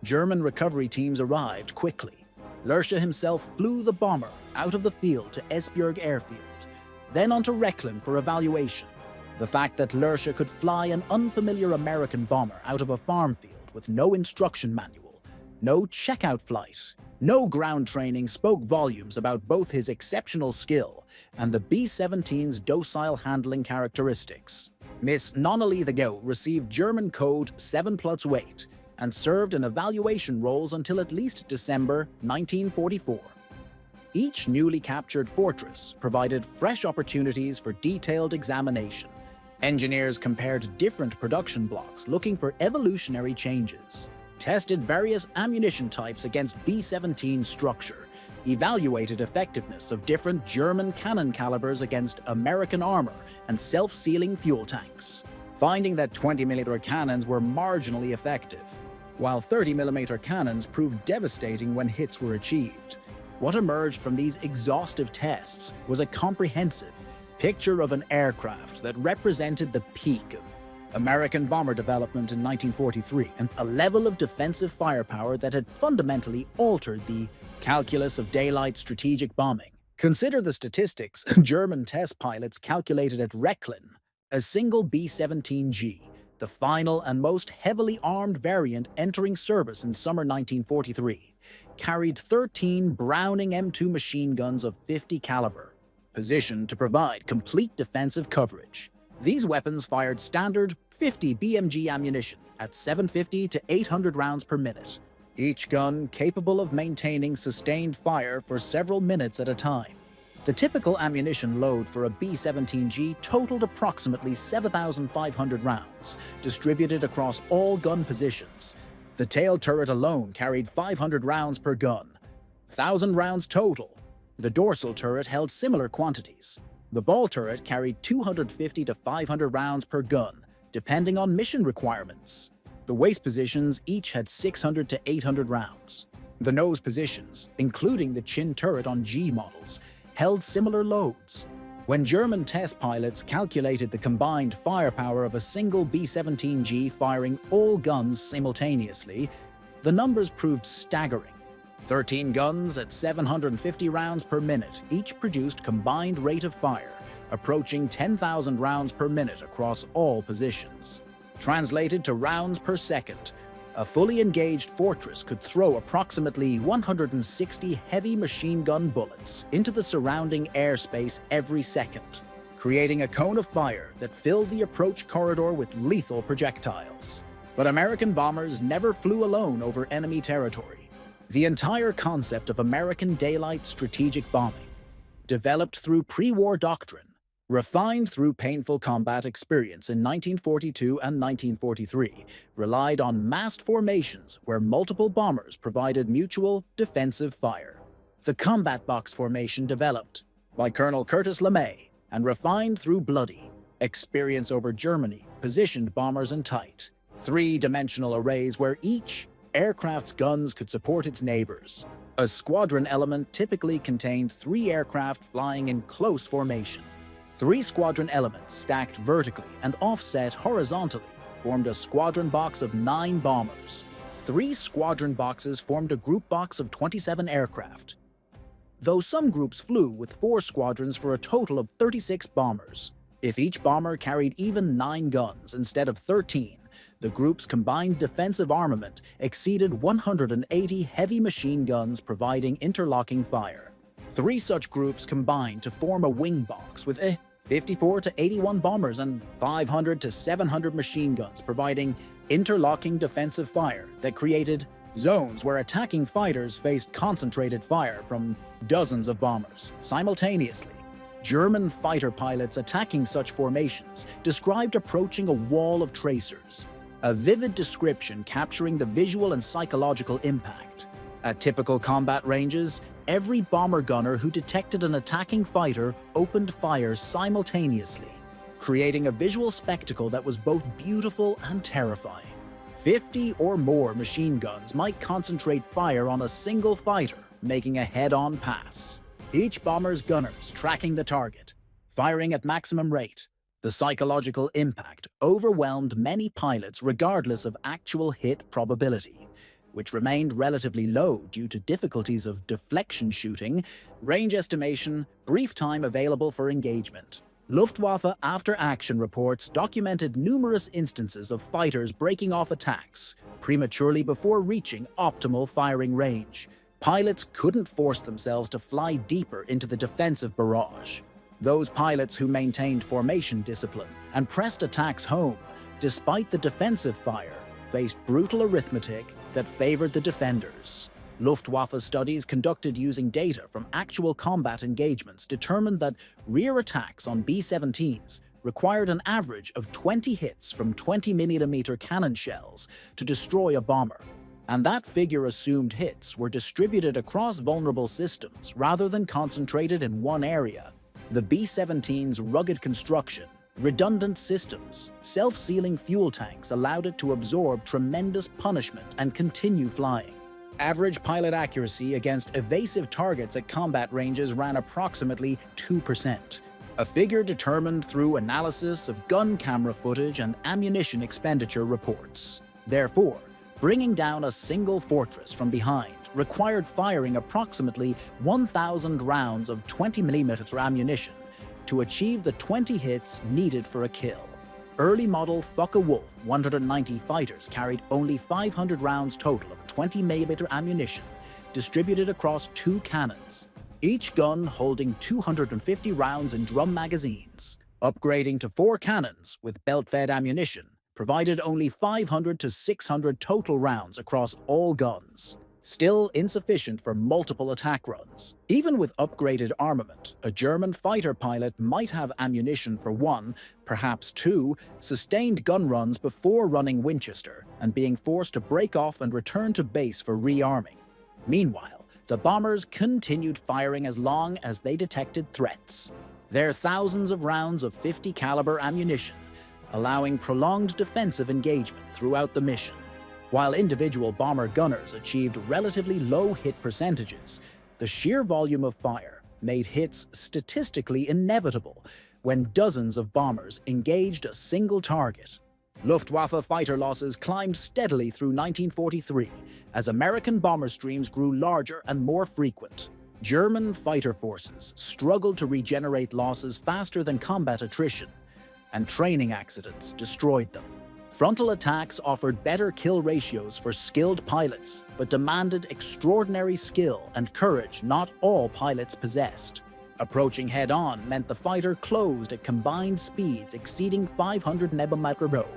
German recovery teams arrived quickly. Lerche himself flew the bomber out of the field to Esbjerg Airfield, then onto Rechlin for evaluation. The fact that Lerche could fly an unfamiliar American bomber out of a farm field with no instruction manual, no checkout flight, no ground training spoke volumes about both his exceptional skill and the B-17's docile handling characteristics. Miss Nonnally the Go received German code 7+8 and served in evaluation roles until at least December 1944. Each newly captured fortress provided fresh opportunities for detailed examination. Engineers compared different production blocks looking for evolutionary changes, tested various ammunition types against B-17 structure, evaluated effectiveness of different German cannon calibers against American armor and self-sealing fuel tanks, finding that 20mm cannons were marginally effective, while 30mm cannons proved devastating when hits were achieved. What emerged from these exhaustive tests was a comprehensive picture of an aircraft that represented the peak of American bomber development in 1943 and a level of defensive firepower that had fundamentally altered the calculus of daylight strategic bombing. Consider the statistics. German test pilots calculated at Rechlin a single B-17G, the final and most heavily armed variant entering service in summer 1943, carried 13 Browning M2 machine guns of 50 caliber, positioned to provide complete defensive coverage. These weapons fired standard 50 BMG ammunition at 750 to 800 rounds per minute, each gun capable of maintaining sustained fire for several minutes at a time. The typical ammunition load for a B-17G totaled approximately 7,500 rounds, distributed across all gun positions. The tail turret alone carried 500 rounds per gun, 1,000 rounds total. The dorsal turret held similar quantities. The ball turret carried 250 to 500 rounds per gun, depending on mission requirements. The waist positions each had 600 to 800 rounds. The nose positions, including the chin turret on G models, held similar loads. When German test pilots calculated the combined firepower of a single B-17G firing all guns simultaneously, the numbers proved staggering. 13 guns at 750 rounds per minute each produced combined rate of fire approaching 10,000 rounds per minute across all positions. Translated to rounds per second, a fully engaged fortress could throw approximately 160 heavy machine gun bullets into the surrounding airspace every second, creating a cone of fire that filled the approach corridor with lethal projectiles. But American bombers never flew alone over enemy territory. The entire concept of American daylight strategic bombing, developed through pre-war doctrine, refined through painful combat experience in 1942 and 1943, relied on massed formations where multiple bombers provided mutual defensive fire. The combat box formation developed by Colonel Curtis LeMay and refined through bloody experience over Germany positioned bombers in tight, three-dimensional arrays where each aircraft's guns could support its neighbors. A squadron element typically contained 3 aircraft flying in close formation. 3 squadron elements stacked vertically and offset horizontally formed a squadron box of 9 bombers. 3 squadron boxes formed a group box of 27 aircraft, though some groups flew with 4 squadrons for a total of 36 bombers. If each bomber carried even 9 guns instead of 13, the group's combined defensive armament exceeded 180 heavy machine guns providing interlocking fire. 3 such groups combined to form a wing box with 54 to 81 bombers and 500 to 700 machine guns providing interlocking defensive fire that created zones where attacking fighters faced concentrated fire from dozens of bombers simultaneously. German fighter pilots attacking such formations described approaching a wall of tracers, a vivid description capturing the visual and psychological impact. At typical combat ranges, every bomber gunner who detected an attacking fighter opened fire simultaneously, creating a visual spectacle that was both beautiful and terrifying. 50 or more machine guns might concentrate fire on a single fighter, making a head-on pass. Each bomber's gunners tracking the target, firing at maximum rate. The psychological impact overwhelmed many pilots regardless of actual hit probability, which remained relatively low due to difficulties of deflection shooting, range estimation, brief time available for engagement. Luftwaffe after-action reports documented numerous instances of fighters breaking off attacks prematurely before reaching optimal firing range. Pilots couldn't force themselves to fly deeper into the defensive barrage. Those pilots who maintained formation discipline and pressed attacks home, despite the defensive fire, faced brutal arithmetic that favored the defenders. Luftwaffe studies conducted using data from actual combat engagements determined that rear attacks on B-17s required an average of 20 hits from 20mm cannon shells to destroy a bomber, and that figure assumed hits were distributed across vulnerable systems rather than concentrated in one area. The B-17's rugged construction, redundant systems, self-sealing fuel tanks allowed it to absorb tremendous punishment and continue flying. Average pilot accuracy against evasive targets at combat ranges ran approximately 2%, a figure determined through analysis of gun camera footage and ammunition expenditure reports. Therefore, bringing down a single fortress from behind required firing approximately 1,000 rounds of 20mm ammunition to achieve the 20 hits needed for a kill. Early model Focke-Wulf 190 fighters carried only 500 rounds total of 20mm ammunition distributed across 2 cannons, each gun holding 250 rounds in drum magazines. Upgrading to 4 cannons with belt-fed ammunition provided only 500 to 600 total rounds across all guns, still insufficient for multiple attack runs. Even with upgraded armament, a German fighter pilot might have ammunition for 1, perhaps 2, sustained gun runs before running Winchester and being forced to break off and return to base for rearming. Meanwhile, the bombers continued firing as long as they detected threats. Their thousands of rounds of 50 caliber ammunition, allowing prolonged defensive engagement throughout the mission. While individual bomber gunners achieved relatively low hit percentages, the sheer volume of fire made hits statistically inevitable when dozens of bombers engaged a single target. Luftwaffe fighter losses climbed steadily through 1943 as American bomber streams grew larger and more frequent. German fighter forces struggled to regenerate losses faster than combat attrition, and training accidents destroyed them. Frontal attacks offered better kill ratios for skilled pilots, but demanded extraordinary skill and courage not all pilots possessed. Approaching head-on meant the fighter closed at combined speeds exceeding 500 km/h.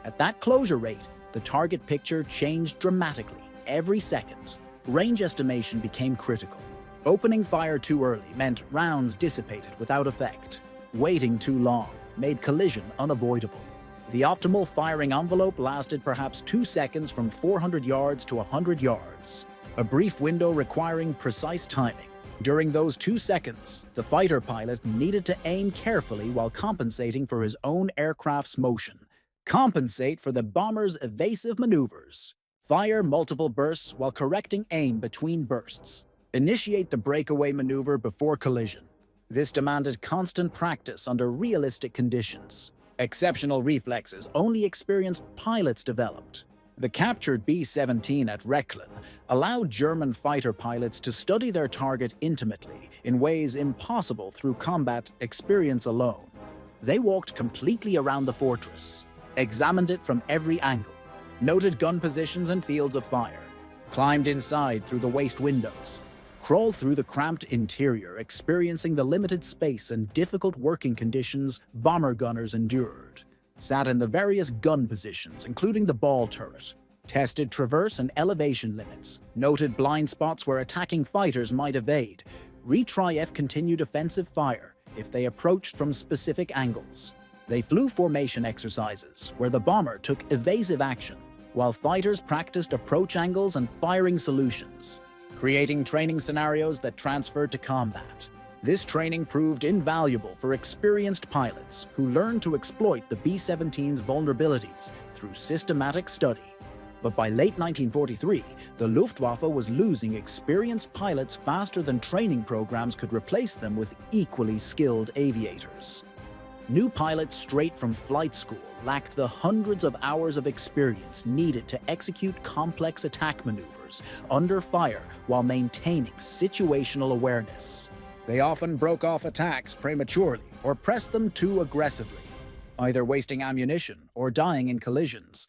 At that closure rate, the target picture changed dramatically every second. Range estimation became critical. Opening fire too early meant rounds dissipated without effect. Waiting too long made collision unavoidable. The optimal firing envelope lasted perhaps 2 seconds from 400 yards to 100 yards, a brief window requiring precise timing. During those 2 seconds, the fighter pilot needed to aim carefully while compensating for his own aircraft's motion, compensate for the bomber's evasive maneuvers, fire multiple bursts while correcting aim between bursts, initiate the breakaway maneuver before collision. This demanded constant practice under realistic conditions. Exceptional reflexes only experienced pilots developed. The captured B-17 at Rechlin allowed German fighter pilots to study their target intimately in ways impossible through combat experience alone. They walked completely around the fortress, examined it from every angle, noted gun positions and fields of fire, climbed inside through the waste windows, crawled through the cramped interior, experiencing the limited space and difficult working conditions bomber gunners endured, sat in the various gun positions, including the ball turret, tested traverse and elevation limits, noted blind spots where attacking fighters might evade, retry continued offensive fire if they approached from specific angles. They flew formation exercises, where the bomber took evasive action, while fighters practiced approach angles and firing solutions, creating training scenarios that transferred to combat. This training proved invaluable for experienced pilots who learned to exploit the B-17's vulnerabilities through systematic study. But by late 1943, the Luftwaffe was losing experienced pilots faster than training programs could replace them with equally skilled aviators. New pilots straight from flight school lacked the hundreds of hours of experience needed to execute complex attack maneuvers under fire while maintaining situational awareness. They often broke off attacks prematurely or pressed them too aggressively, either wasting ammunition or dying in collisions.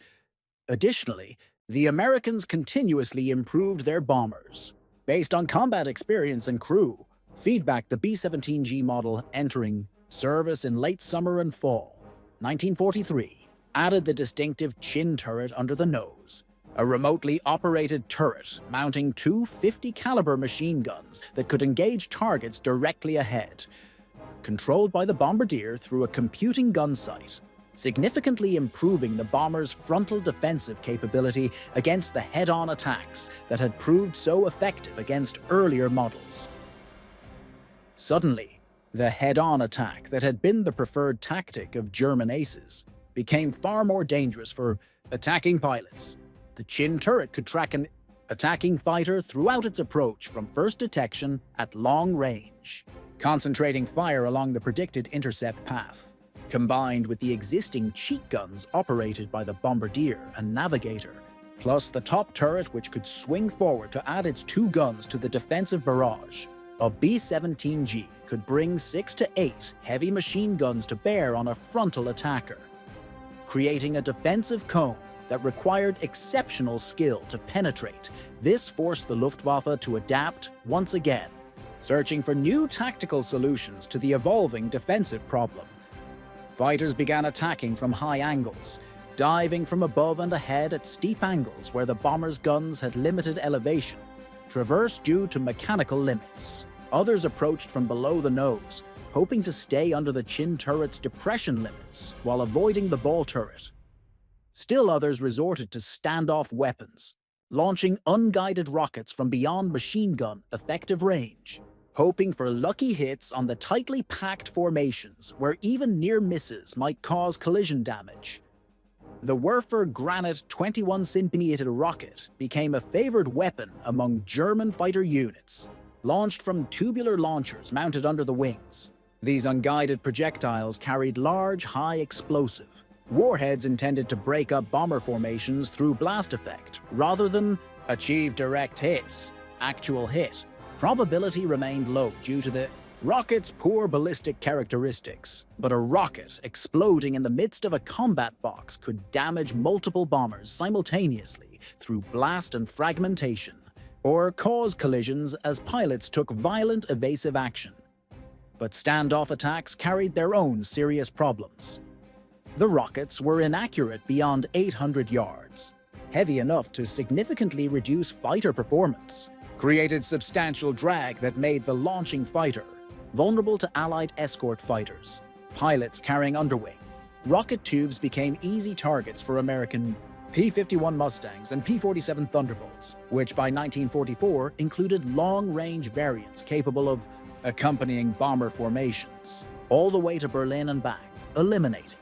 Additionally, the Americans continuously improved their bombers. Based on combat experience and crew, feedback the B-17G model entering service in late summer and fall 1943 added the distinctive chin turret under the nose, a remotely operated turret mounting two 50-caliber machine guns that could engage targets directly ahead, controlled by the bombardier through a computing gun sight, significantly improving the bomber's frontal defensive capability against the head-on attacks that had proved so effective against earlier models. Suddenly, the head-on attack that had been the preferred tactic of German aces became far more dangerous for attacking pilots. The chin turret could track an attacking fighter throughout its approach from first detection at long range, concentrating fire along the predicted intercept path. Combined with the existing cheek guns operated by the bombardier and navigator, plus the top turret which could swing forward to add its two guns to the defensive barrage, a B-17G could bring 6 to 8 heavy machine guns to bear on a frontal attacker, creating a defensive cone that required exceptional skill to penetrate. This forced the Luftwaffe to adapt once again, searching for new tactical solutions to the evolving defensive problem. Fighters began attacking from high angles, diving from above and ahead at steep angles where the bomber's guns had limited elevation, traversed due to mechanical limits. Others approached from below the nose, hoping to stay under the chin turret's depression limits while avoiding the ball turret. Still others resorted to standoff weapons, launching unguided rockets from beyond machine gun effective range, hoping for lucky hits on the tightly packed formations where even near misses might cause collision damage. The Werfer Granit 21-centimeter rocket became a favored weapon among German fighter units, launched from tubular launchers mounted under the wings. These unguided projectiles carried large, high explosive warheads intended to break up bomber formations through blast effect, rather than achieve direct hits. Actual hit probability remained low due to the rocket's poor ballistic characteristics, but a rocket exploding in the midst of a combat box could damage multiple bombers simultaneously through blast and fragmentation, or cause collisions as pilots took violent evasive action. But standoff attacks carried their own serious problems. The rockets were inaccurate beyond 800 yards, heavy enough to significantly reduce fighter performance, created substantial drag that made the launching fighter vulnerable to Allied escort fighters, pilots carrying underwing. Rocket tubes became easy targets for American P-51 Mustangs and P-47 Thunderbolts, which by 1944 included long-range variants capable of accompanying bomber formations, all the way to Berlin and back, eliminating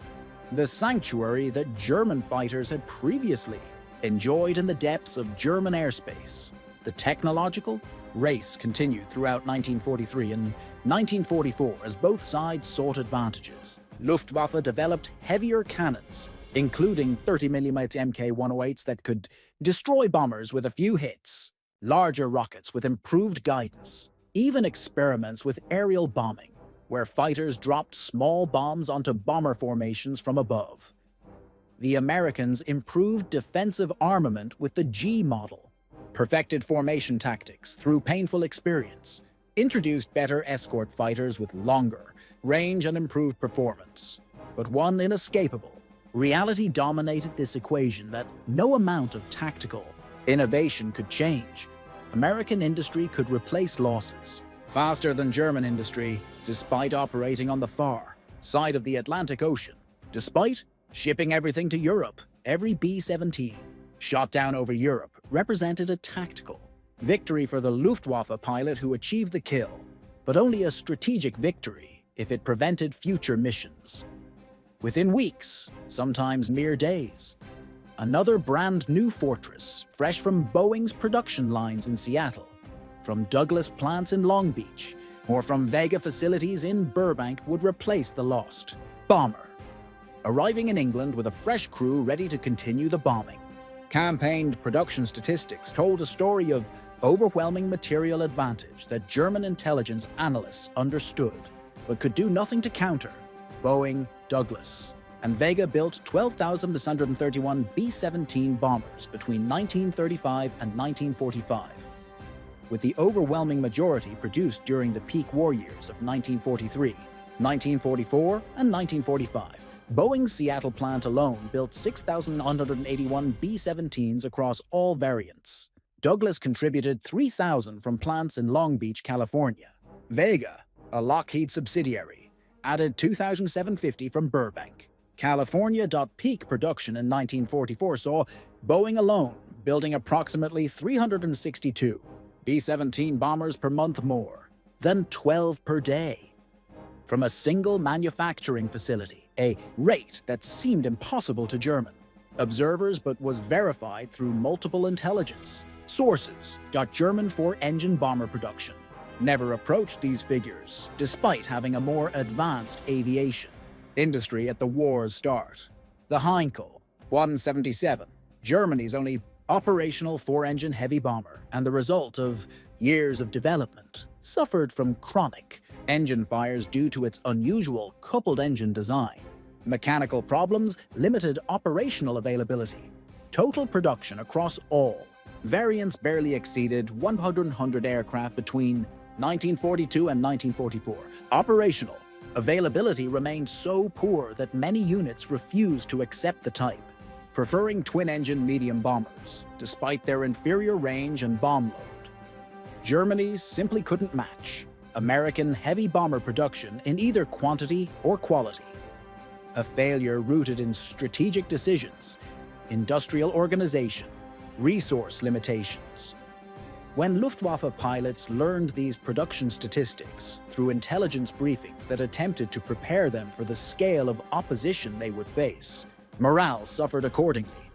the sanctuary that German fighters had previously enjoyed in the depths of German airspace. The technological race continued throughout 1943 and 1944 as both sides sought advantages. Luftwaffe developed heavier cannons, including 30mm Mk108s that could destroy bombers with a few hits, larger rockets with improved guidance, even experiments with aerial bombing, where fighters dropped small bombs onto bomber formations from above. The Americans improved defensive armament with the G model, perfected formation tactics through painful experience, introduced better escort fighters with longer range and improved performance. But one inescapable reality dominated this equation that no amount of tactical innovation could change. American industry could replace losses. faster than German industry, despite operating on the far side of the Atlantic Ocean. Despite shipping everything to Europe, every B-17 shot down over Europe represented a tactical victory for the Luftwaffe pilot who achieved the kill, but only a strategic victory if it prevented future missions. Within weeks, sometimes mere days, another brand new fortress, fresh from Boeing's production lines in Seattle, from Douglas plants in Long Beach, or from Vega facilities in Burbank, would replace the lost bomber, arriving in England with a fresh crew ready to continue the bombing. Campaigned production statistics told a story of overwhelming material advantage that German intelligence analysts understood, but could do nothing to counter. Boeing, Douglas, and Vega built 12,631 B-17 bombers between 1935 and 1945, with the overwhelming majority produced during the peak war years of 1943, 1944, and 1945. Boeing's Seattle plant alone built 6,181 B-17s across all variants. Douglas contributed 3,000 from plants in Long Beach, California. Vega, a Lockheed subsidiary, added 2,750 from Burbank. California. Peak production in 1944 saw Boeing alone building approximately 362 B-17 bombers per month, more than 12 per day, from a single manufacturing facility, a rate that seemed impossible to German observers but was verified through multiple intelligence sources. German four-engine bomber production never approached these figures, despite having a more advanced aviation industry at the war's start. The Heinkel 177, Germany's only operational four-engine heavy bomber, and the result of years of development, suffered from chronic engine fires due to its unusual coupled engine design. Mechanical problems limited operational availability. Total production across all variants barely exceeded 100 aircraft between 1942 and 1944. Operational availability remained so poor that many units refused to accept the type, preferring twin-engine medium bombers, despite their inferior range and bomb load. Germany simply couldn't match American heavy bomber production in either quantity or quality. A failure rooted in strategic decisions, industrial organization, resource limitations. When Luftwaffe pilots learned these production statistics through intelligence briefings that attempted to prepare them for the scale of opposition they would face, morale suffered accordingly.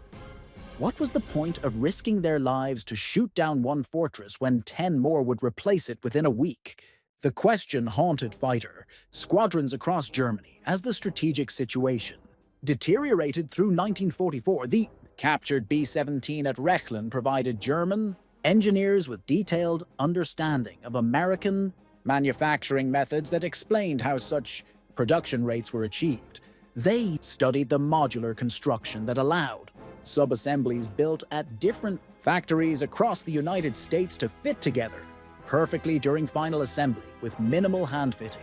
What was the point of risking their lives to shoot down one fortress when 10 more would replace it within a week? The question haunted fighter squadrons across Germany as the strategic situation deteriorated through 1944. The captured B-17 at Rechlin provided German engineers with detailed understanding of American manufacturing methods that explained how such production rates were achieved. They studied the modular construction that allowed sub-assemblies built at different factories across the United States to fit together perfectly during final assembly with minimal hand-fitting.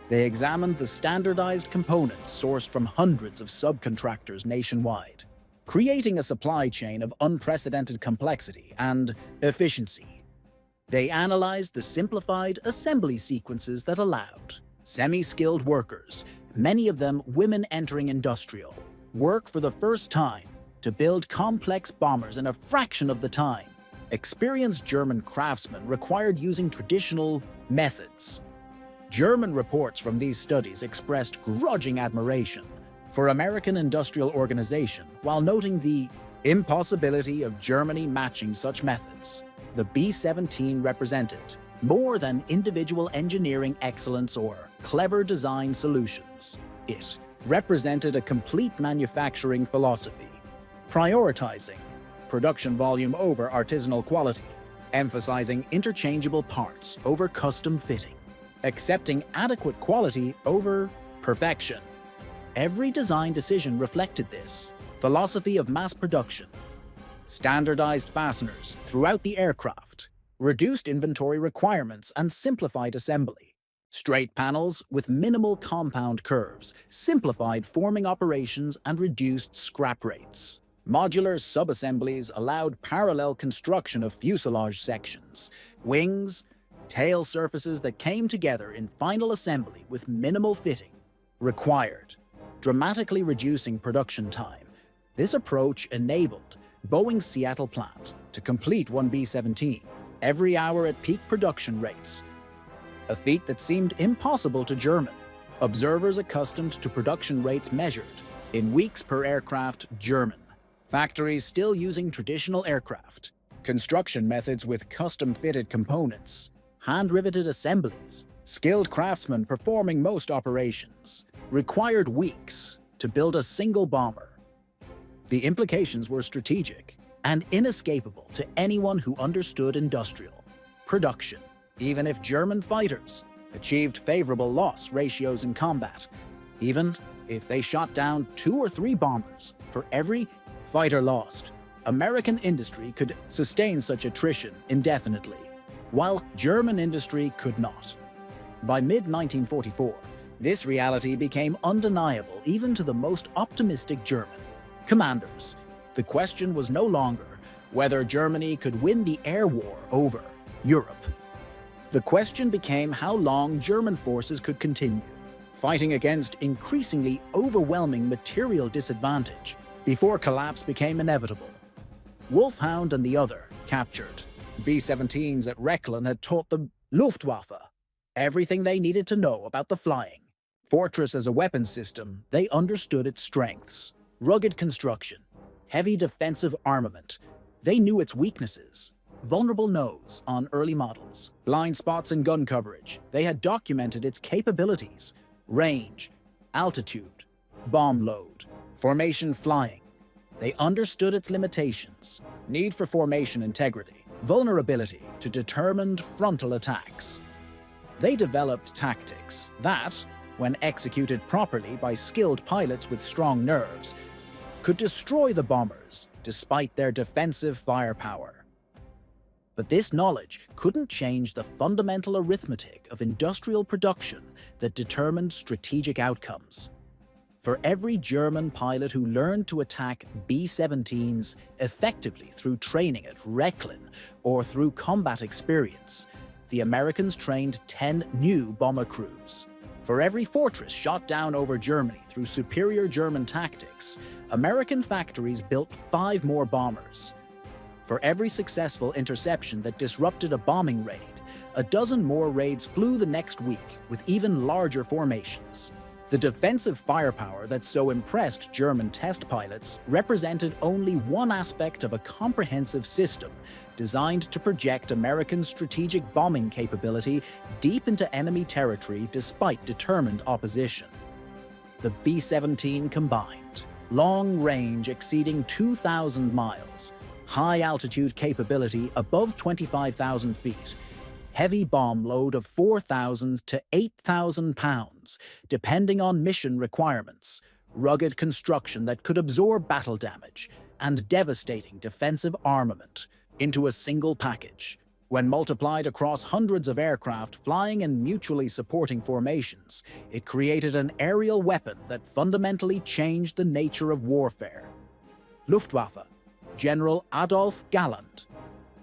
They examined the standardized components sourced from hundreds of subcontractors nationwide, creating a supply chain of unprecedented complexity and efficiency. They analyzed the simplified assembly sequences that allowed semi-skilled workers, many of them women entering industrial work for the first time, to build complex bombers in a fraction of the time experienced German craftsmen required using traditional methods. German reports from these studies expressed grudging admiration for American industrial organization while noting the impossibility of Germany matching such methods. The B-17 represented more than individual engineering excellence or clever design solutions. It represented a complete manufacturing philosophy, prioritizing production volume over artisanal quality, emphasizing interchangeable parts over custom fitting, accepting adequate quality over perfection. Every design decision reflected this philosophy of mass production. Standardized fasteners throughout the aircraft, reduced inventory requirements and simplified assembly. Straight panels with minimal compound curves, simplified forming operations and reduced scrap rates. Modular sub-assemblies allowed parallel construction of fuselage sections, wings, tail surfaces that came together in final assembly with minimal fitting required, dramatically reducing production time. This approach enabled Boeing's Seattle plant to complete one B-17 every hour at peak production rates, a feat that seemed impossible to German observers accustomed to production rates measured in weeks per aircraft. German factories still using traditional aircraft construction methods with custom-fitted components, hand-riveted assemblies, skilled craftsmen performing most operations, required weeks to build a single bomber. The implications were strategic and inescapable to anyone who understood industrial production. Even if German fighters achieved favorable loss ratios in combat, even if they shot down 2 or 3 bombers for every fighter lost, American industry could sustain such attrition indefinitely, while German industry could not. By mid-1944, this reality became undeniable even to the most optimistic German commanders. The question was no longer whether Germany could win the air war over Europe. The question became how long German forces could continue fighting against increasingly overwhelming material disadvantage before collapse became inevitable. Wulf Hound and the other captured B-17s at Rechlin had taught the Luftwaffe everything they needed to know about the flying fortress as a weapons system. They understood its strengths: rugged construction, heavy defensive armament. They knew its weaknesses: vulnerable nose on early models, blind spots in gun coverage. They had documented its capabilities: range, altitude, bomb load, formation flying. They understood its limitations: need for formation integrity, vulnerability to determined frontal attacks. They developed tactics that, when executed properly by skilled pilots with strong nerves, could destroy the bombers despite their defensive firepower. But this knowledge couldn't change the fundamental arithmetic of industrial production that determined strategic outcomes. For every German pilot who learned to attack B-17s effectively through training at Rechlin or through combat experience, the Americans trained 10 new bomber crews. For every fortress shot down over Germany through superior German tactics, American factories built 5 more bombers. For every successful interception that disrupted a bombing raid, a dozen more raids flew the next week with even larger formations. The defensive firepower that so impressed German test pilots represented only one aspect of a comprehensive system designed to project American strategic bombing capability deep into enemy territory despite determined opposition. The B-17 combined long range exceeding 2,000 miles, high altitude capability above 25,000 feet, heavy bomb load of 4,000 to 8,000 pounds, depending on mission requirements, rugged construction that could absorb battle damage, and devastating defensive armament into a single package. When multiplied across hundreds of aircraft flying in mutually supporting formations, it created an aerial weapon that fundamentally changed the nature of warfare. Luftwaffe, General Adolf Galland,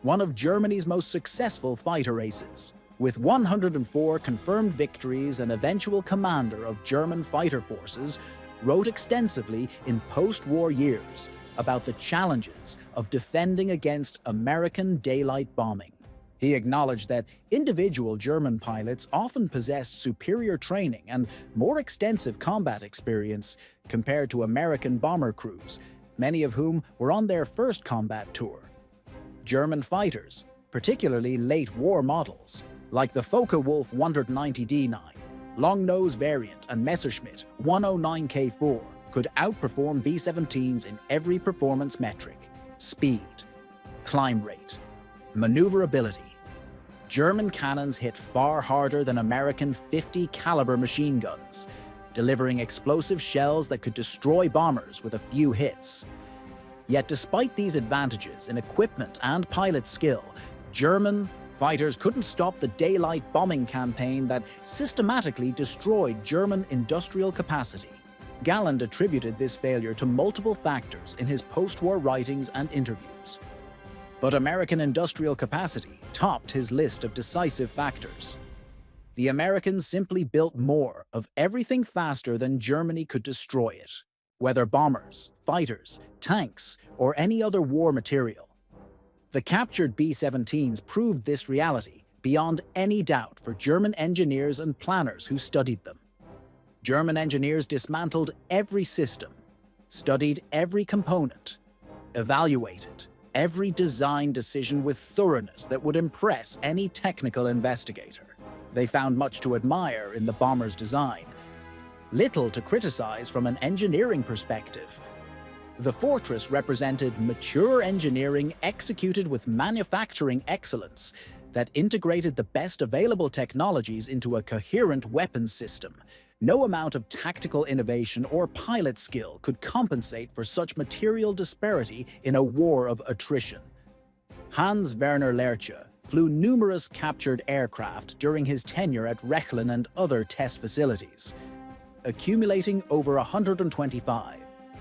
one of Germany's most successful fighter aces, with 104 confirmed victories and eventual commander of German fighter forces, wrote extensively in post-war years about the challenges of defending against American daylight bombing. He acknowledged that individual German pilots often possessed superior training and more extensive combat experience compared to American bomber crews, many of whom were on their first combat tour. German fighters, particularly late war models, like the Focke-Wulf 190D9, long-nose variant and Messerschmitt 109K4, could outperform B-17s in every performance metric: speed, climb rate, maneuverability. German cannons hit far harder than American .50 caliber machine guns, delivering explosive shells that could destroy bombers with a few hits. Yet despite these advantages in equipment and pilot skill, German fighters couldn't stop the daylight bombing campaign that systematically destroyed German industrial capacity. Galland attributed this failure to multiple factors in his post-war writings and interviews. But American industrial capacity topped his list of decisive factors. The Americans simply built more of everything faster than Germany could destroy it, whether bombers, fighters, tanks, or any other war material. The captured B-17s proved this reality beyond any doubt for German engineers and planners who studied them. German engineers dismantled every system, studied every component, evaluated every design decision with thoroughness that would impress any technical investigator. They found much to admire in the bomber's design, little to criticize from an engineering perspective. The fortress represented mature engineering executed with manufacturing excellence that integrated the best available technologies into a coherent weapons system. No amount of tactical innovation or pilot skill could compensate for such material disparity in a war of attrition. Hans Werner Lerche flew numerous captured aircraft during his tenure at Rechlin and other test facilities, accumulating over 125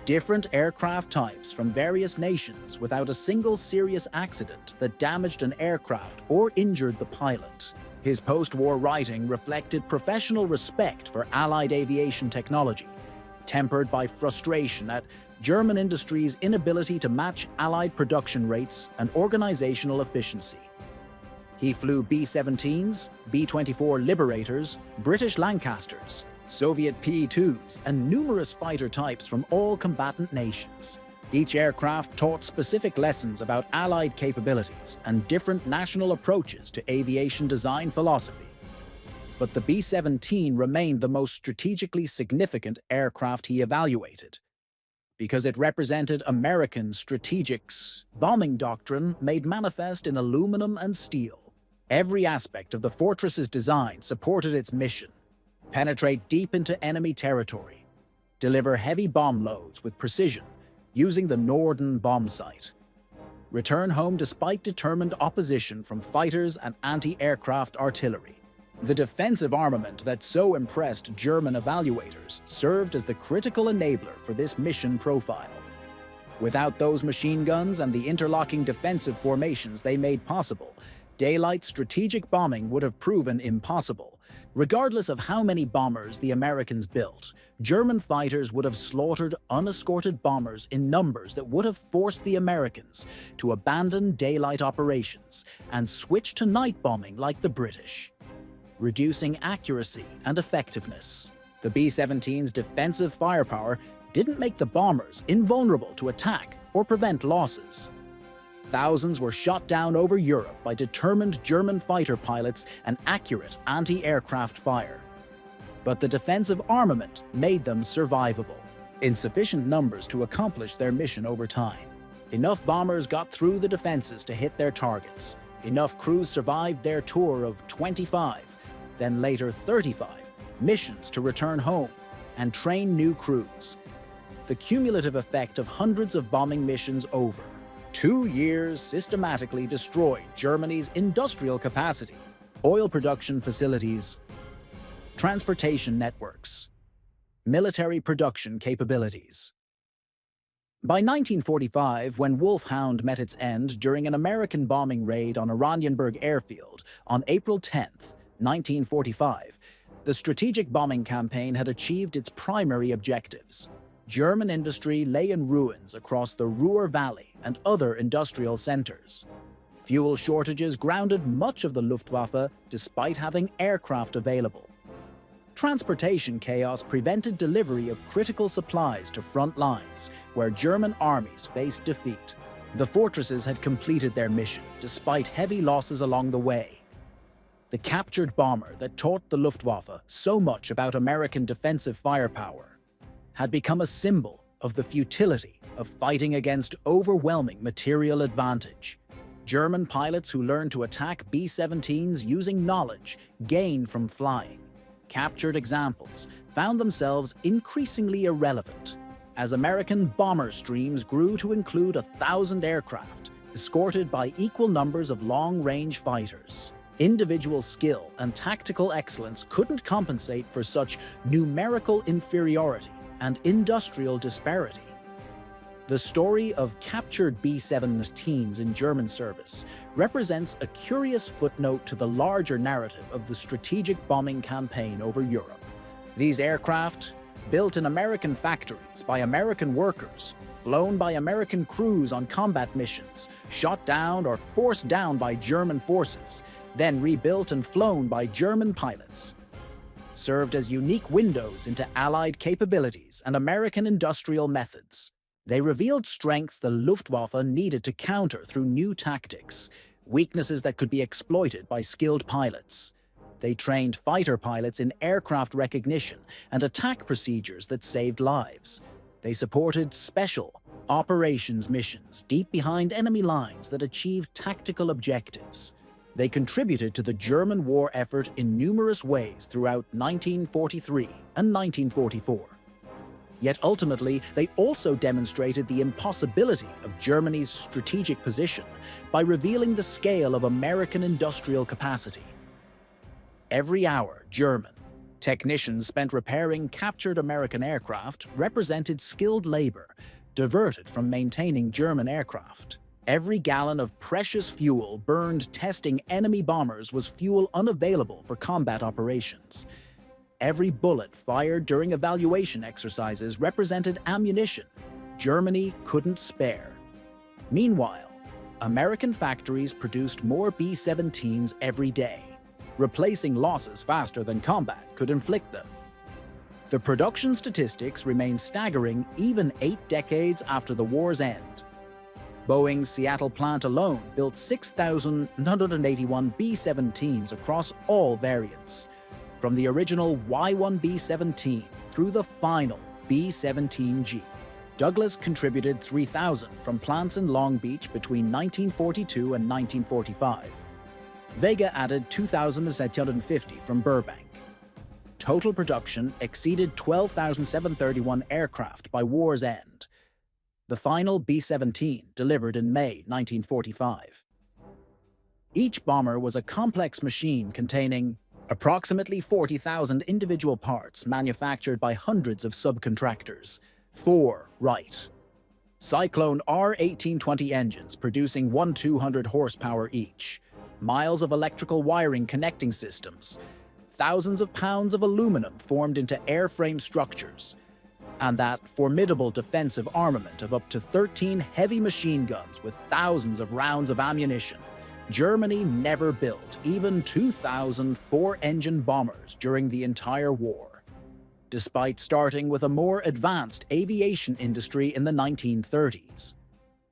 different aircraft types from various nations without a single serious accident that damaged an aircraft or injured the pilot. His post-war writing reflected professional respect for Allied aviation technology, tempered by frustration at German industry's inability to match Allied production rates and organizational efficiency. He flew B-17s, B-24 Liberators, British Lancasters, Soviet P-2s, and numerous fighter types from all combatant nations. Each aircraft taught specific lessons about Allied capabilities and different national approaches to aviation design philosophy. But the B-17 remained the most strategically significant aircraft he evaluated, because it represented American strategics' bombing doctrine made manifest in aluminum and steel. Every aspect of the fortress's design supported its mission: penetrate deep into enemy territory, deliver heavy bomb loads with precision using the Norden bomb site, return home despite determined opposition from fighters and anti-aircraft artillery. The defensive armament that so impressed German evaluators served as the critical enabler for this mission profile. Without those machine guns and the interlocking defensive formations they made possible, daylight strategic bombing would have proven impossible. Regardless of how many bombers the Americans built, German fighters would have slaughtered unescorted bombers in numbers that would have forced the Americans to abandon daylight operations and switch to night bombing like the British, reducing accuracy and effectiveness. The B-17's defensive firepower didn't make the bombers invulnerable to attack or prevent losses. Thousands were shot down over Europe by determined German fighter pilots and accurate anti-aircraft fire. But the defensive armament made them survivable, in sufficient numbers to accomplish their mission over time. Enough bombers got through the defenses to hit their targets. Enough crews survived their tour of 25, then later 35, missions to return home and train new crews. The cumulative effect of hundreds of bombing missions over 2 years systematically destroyed Germany's industrial capacity, oil production facilities, transportation networks, military production capabilities. By 1945, when Wulf Hound met its end during an American bombing raid on Oranienburg Airfield on April 10, 1945, the strategic bombing campaign had achieved its primary objectives. German industry lay in ruins across the Ruhr Valley and other industrial centers. Fuel shortages grounded much of the Luftwaffe despite having aircraft available. Transportation chaos prevented delivery of critical supplies to front lines, where German armies faced defeat. The fortresses had completed their mission despite heavy losses along the way. The captured bomber that taught the Luftwaffe so much about American defensive firepower had become a symbol of the futility of fighting against overwhelming material advantage. German pilots who learned to attack B-17s using knowledge gained from flying, captured examples, found themselves increasingly irrelevant as American bomber streams grew to include 1,000 aircraft, escorted by equal numbers of long-range fighters. Individual skill and tactical excellence couldn't compensate for such numerical inferiority and industrial disparity. The story of captured B-17s in German service represents a curious footnote to the larger narrative of the strategic bombing campaign over Europe. These aircraft, built in American factories by American workers, flown by American crews on combat missions, shot down or forced down by German forces, then rebuilt and flown by German pilots, served as unique windows into Allied capabilities and American industrial methods. They revealed strengths the Luftwaffe needed to counter through new tactics, weaknesses that could be exploited by skilled pilots. They trained fighter pilots in aircraft recognition and attack procedures that saved lives. They supported special operations missions deep behind enemy lines that achieved tactical objectives. They contributed to the German war effort in numerous ways throughout 1943 and 1944. Yet ultimately, they also demonstrated the impossibility of Germany's strategic position by revealing the scale of American industrial capacity. Every hour, German technicians spent repairing captured American aircraft represented skilled labor, diverted from maintaining German aircraft. Every gallon of precious fuel burned testing enemy bombers was fuel unavailable for combat operations. Every bullet fired during evaluation exercises represented ammunition Germany couldn't spare. Meanwhile, American factories produced more B-17s every day, replacing losses faster than combat could inflict them. The production statistics remain staggering even 8 decades after the war's end. Boeing's Seattle plant alone built 6,981 B-17s across all variants, from the original Y-1 B-17 through the final B-17G. Douglas contributed 3,000 from plants in Long Beach between 1942 and 1945. Vega added 2,750 from Burbank. Total production exceeded 12,731 aircraft by war's end. The final B-17 delivered in May 1945. Each bomber was a complex machine containing approximately 40,000 individual parts manufactured by hundreds of subcontractors. 4 Wright Cyclone R1820 engines producing 1,200 horsepower each, miles of electrical wiring connecting systems, thousands of pounds of aluminum formed into airframe structures, and that formidable defensive armament of up to 13 heavy machine guns with thousands of rounds of ammunition. Germany never built even 2,000 four-engine bombers during the entire war, despite starting with a more advanced aviation industry in the 1930s.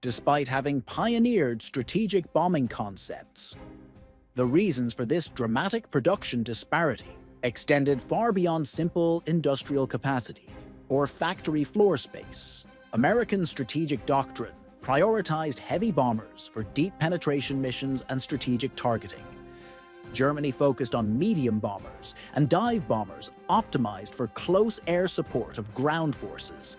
Despite having pioneered strategic bombing concepts, the reasons for this dramatic production disparity extended far beyond simple industrial capacity or factory floor space. American strategic doctrine prioritized heavy bombers for deep penetration missions and strategic targeting. Germany focused on medium bombers and dive bombers optimized for close air support of ground forces.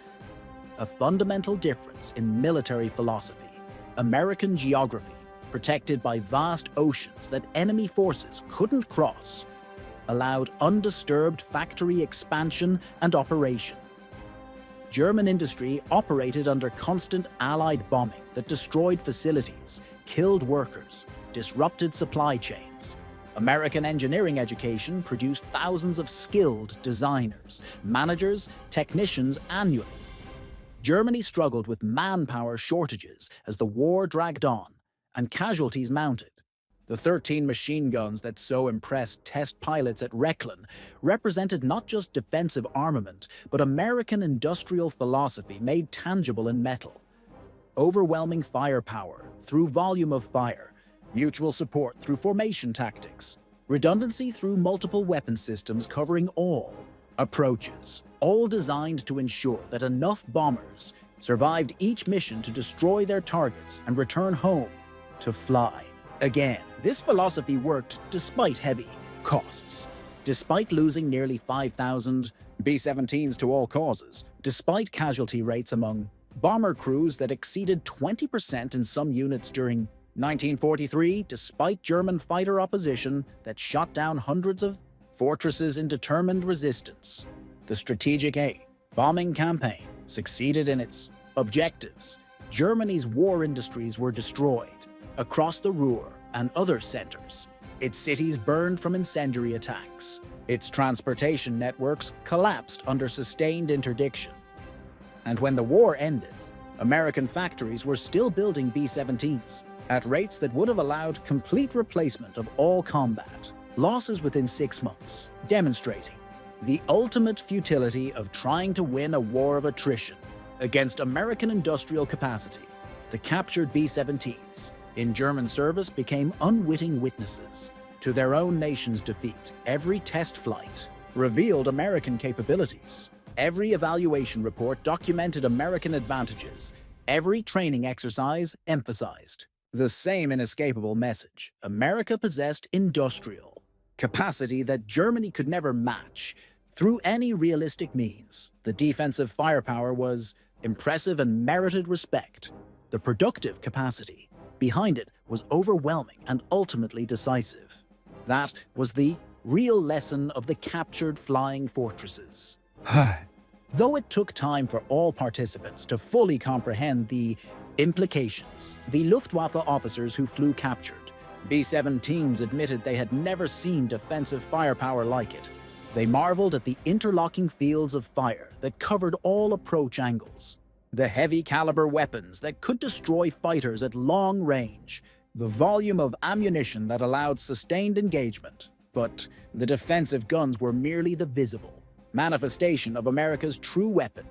A fundamental difference in military philosophy. American geography, protected by vast oceans that enemy forces couldn't cross, allowed undisturbed factory expansion and operation. German industry operated under constant Allied bombing that destroyed facilities, killed workers, disrupted supply chains. American engineering education produced thousands of skilled designers, managers, technicians annually. Germany struggled with manpower shortages as the war dragged on and casualties mounted. The 13 machine guns that so impressed test pilots at Rechlin represented not just defensive armament, but American industrial philosophy made tangible in metal. Overwhelming firepower through volume of fire, mutual support through formation tactics, redundancy through multiple weapon systems covering all approaches, all designed to ensure that enough bombers survived each mission to destroy their targets and return home to fly again. This philosophy worked despite heavy costs, despite losing nearly 5,000 B-17s to all causes, despite casualty rates among bomber crews that exceeded 20% in some units during 1943, despite German fighter opposition that shot down hundreds of fortresses in determined resistance. The Strategic A bombing campaign succeeded in its Objectives: Germany's war industries were destroyed across the Ruhr and other centers. Its cities burned from incendiary attacks. Its transportation networks collapsed under sustained interdiction. And when the war ended, American factories were still building B-17s at rates that would have allowed complete replacement of all combat losses within 6 months, demonstrating the ultimate futility of trying to win a war of attrition against American industrial capacity. The captured B-17s in German service became unwitting witnesses to their own nation's defeat. Every test flight revealed American capabilities. Every evaluation report documented American advantages. Every training exercise emphasized the same inescapable message: America possessed industrial capacity that Germany could never match through any realistic means. The defensive firepower was impressive and merited respect. The productive capacity behind it was overwhelming and ultimately decisive. That was the real lesson of the captured flying fortresses. Though it took time for all participants to fully comprehend the implications, the Luftwaffe officers who flew captured B-17s admitted they had never seen defensive firepower like it. They marveled at the interlocking fields of fire that covered all approach angles, the heavy caliber weapons that could destroy fighters at long range, the volume of ammunition that allowed sustained engagement. But the defensive guns were merely the visible manifestation of America's true weapon.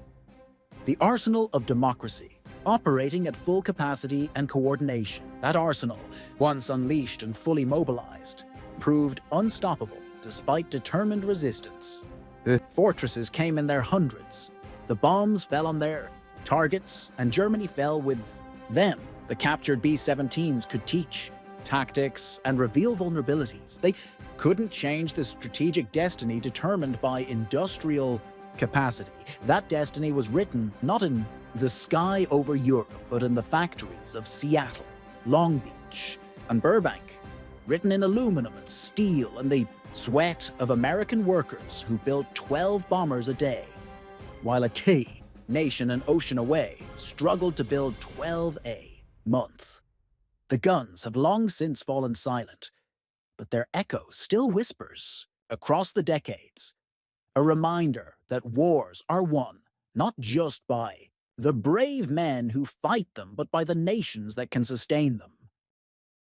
The arsenal of democracy, operating at full capacity and coordination. That arsenal, once unleashed and fully mobilized, proved unstoppable despite determined resistance. The fortresses came in their hundreds. The bombs fell on their targets, and Germany fell with them. The captured B-17s could teach tactics and reveal vulnerabilities. They couldn't change the strategic destiny determined by industrial capacity. That destiny was written not in the sky over Europe, but in the factories of Seattle, Long Beach, and Burbank, written in aluminum and steel and the sweat of American workers who built 12 bombers a day, while a key nation an ocean away struggled to build 12 a month. The guns have long since fallen silent, but their echo still whispers across the decades, a reminder that wars are won not just by the brave men who fight them, but by the nations that can sustain them.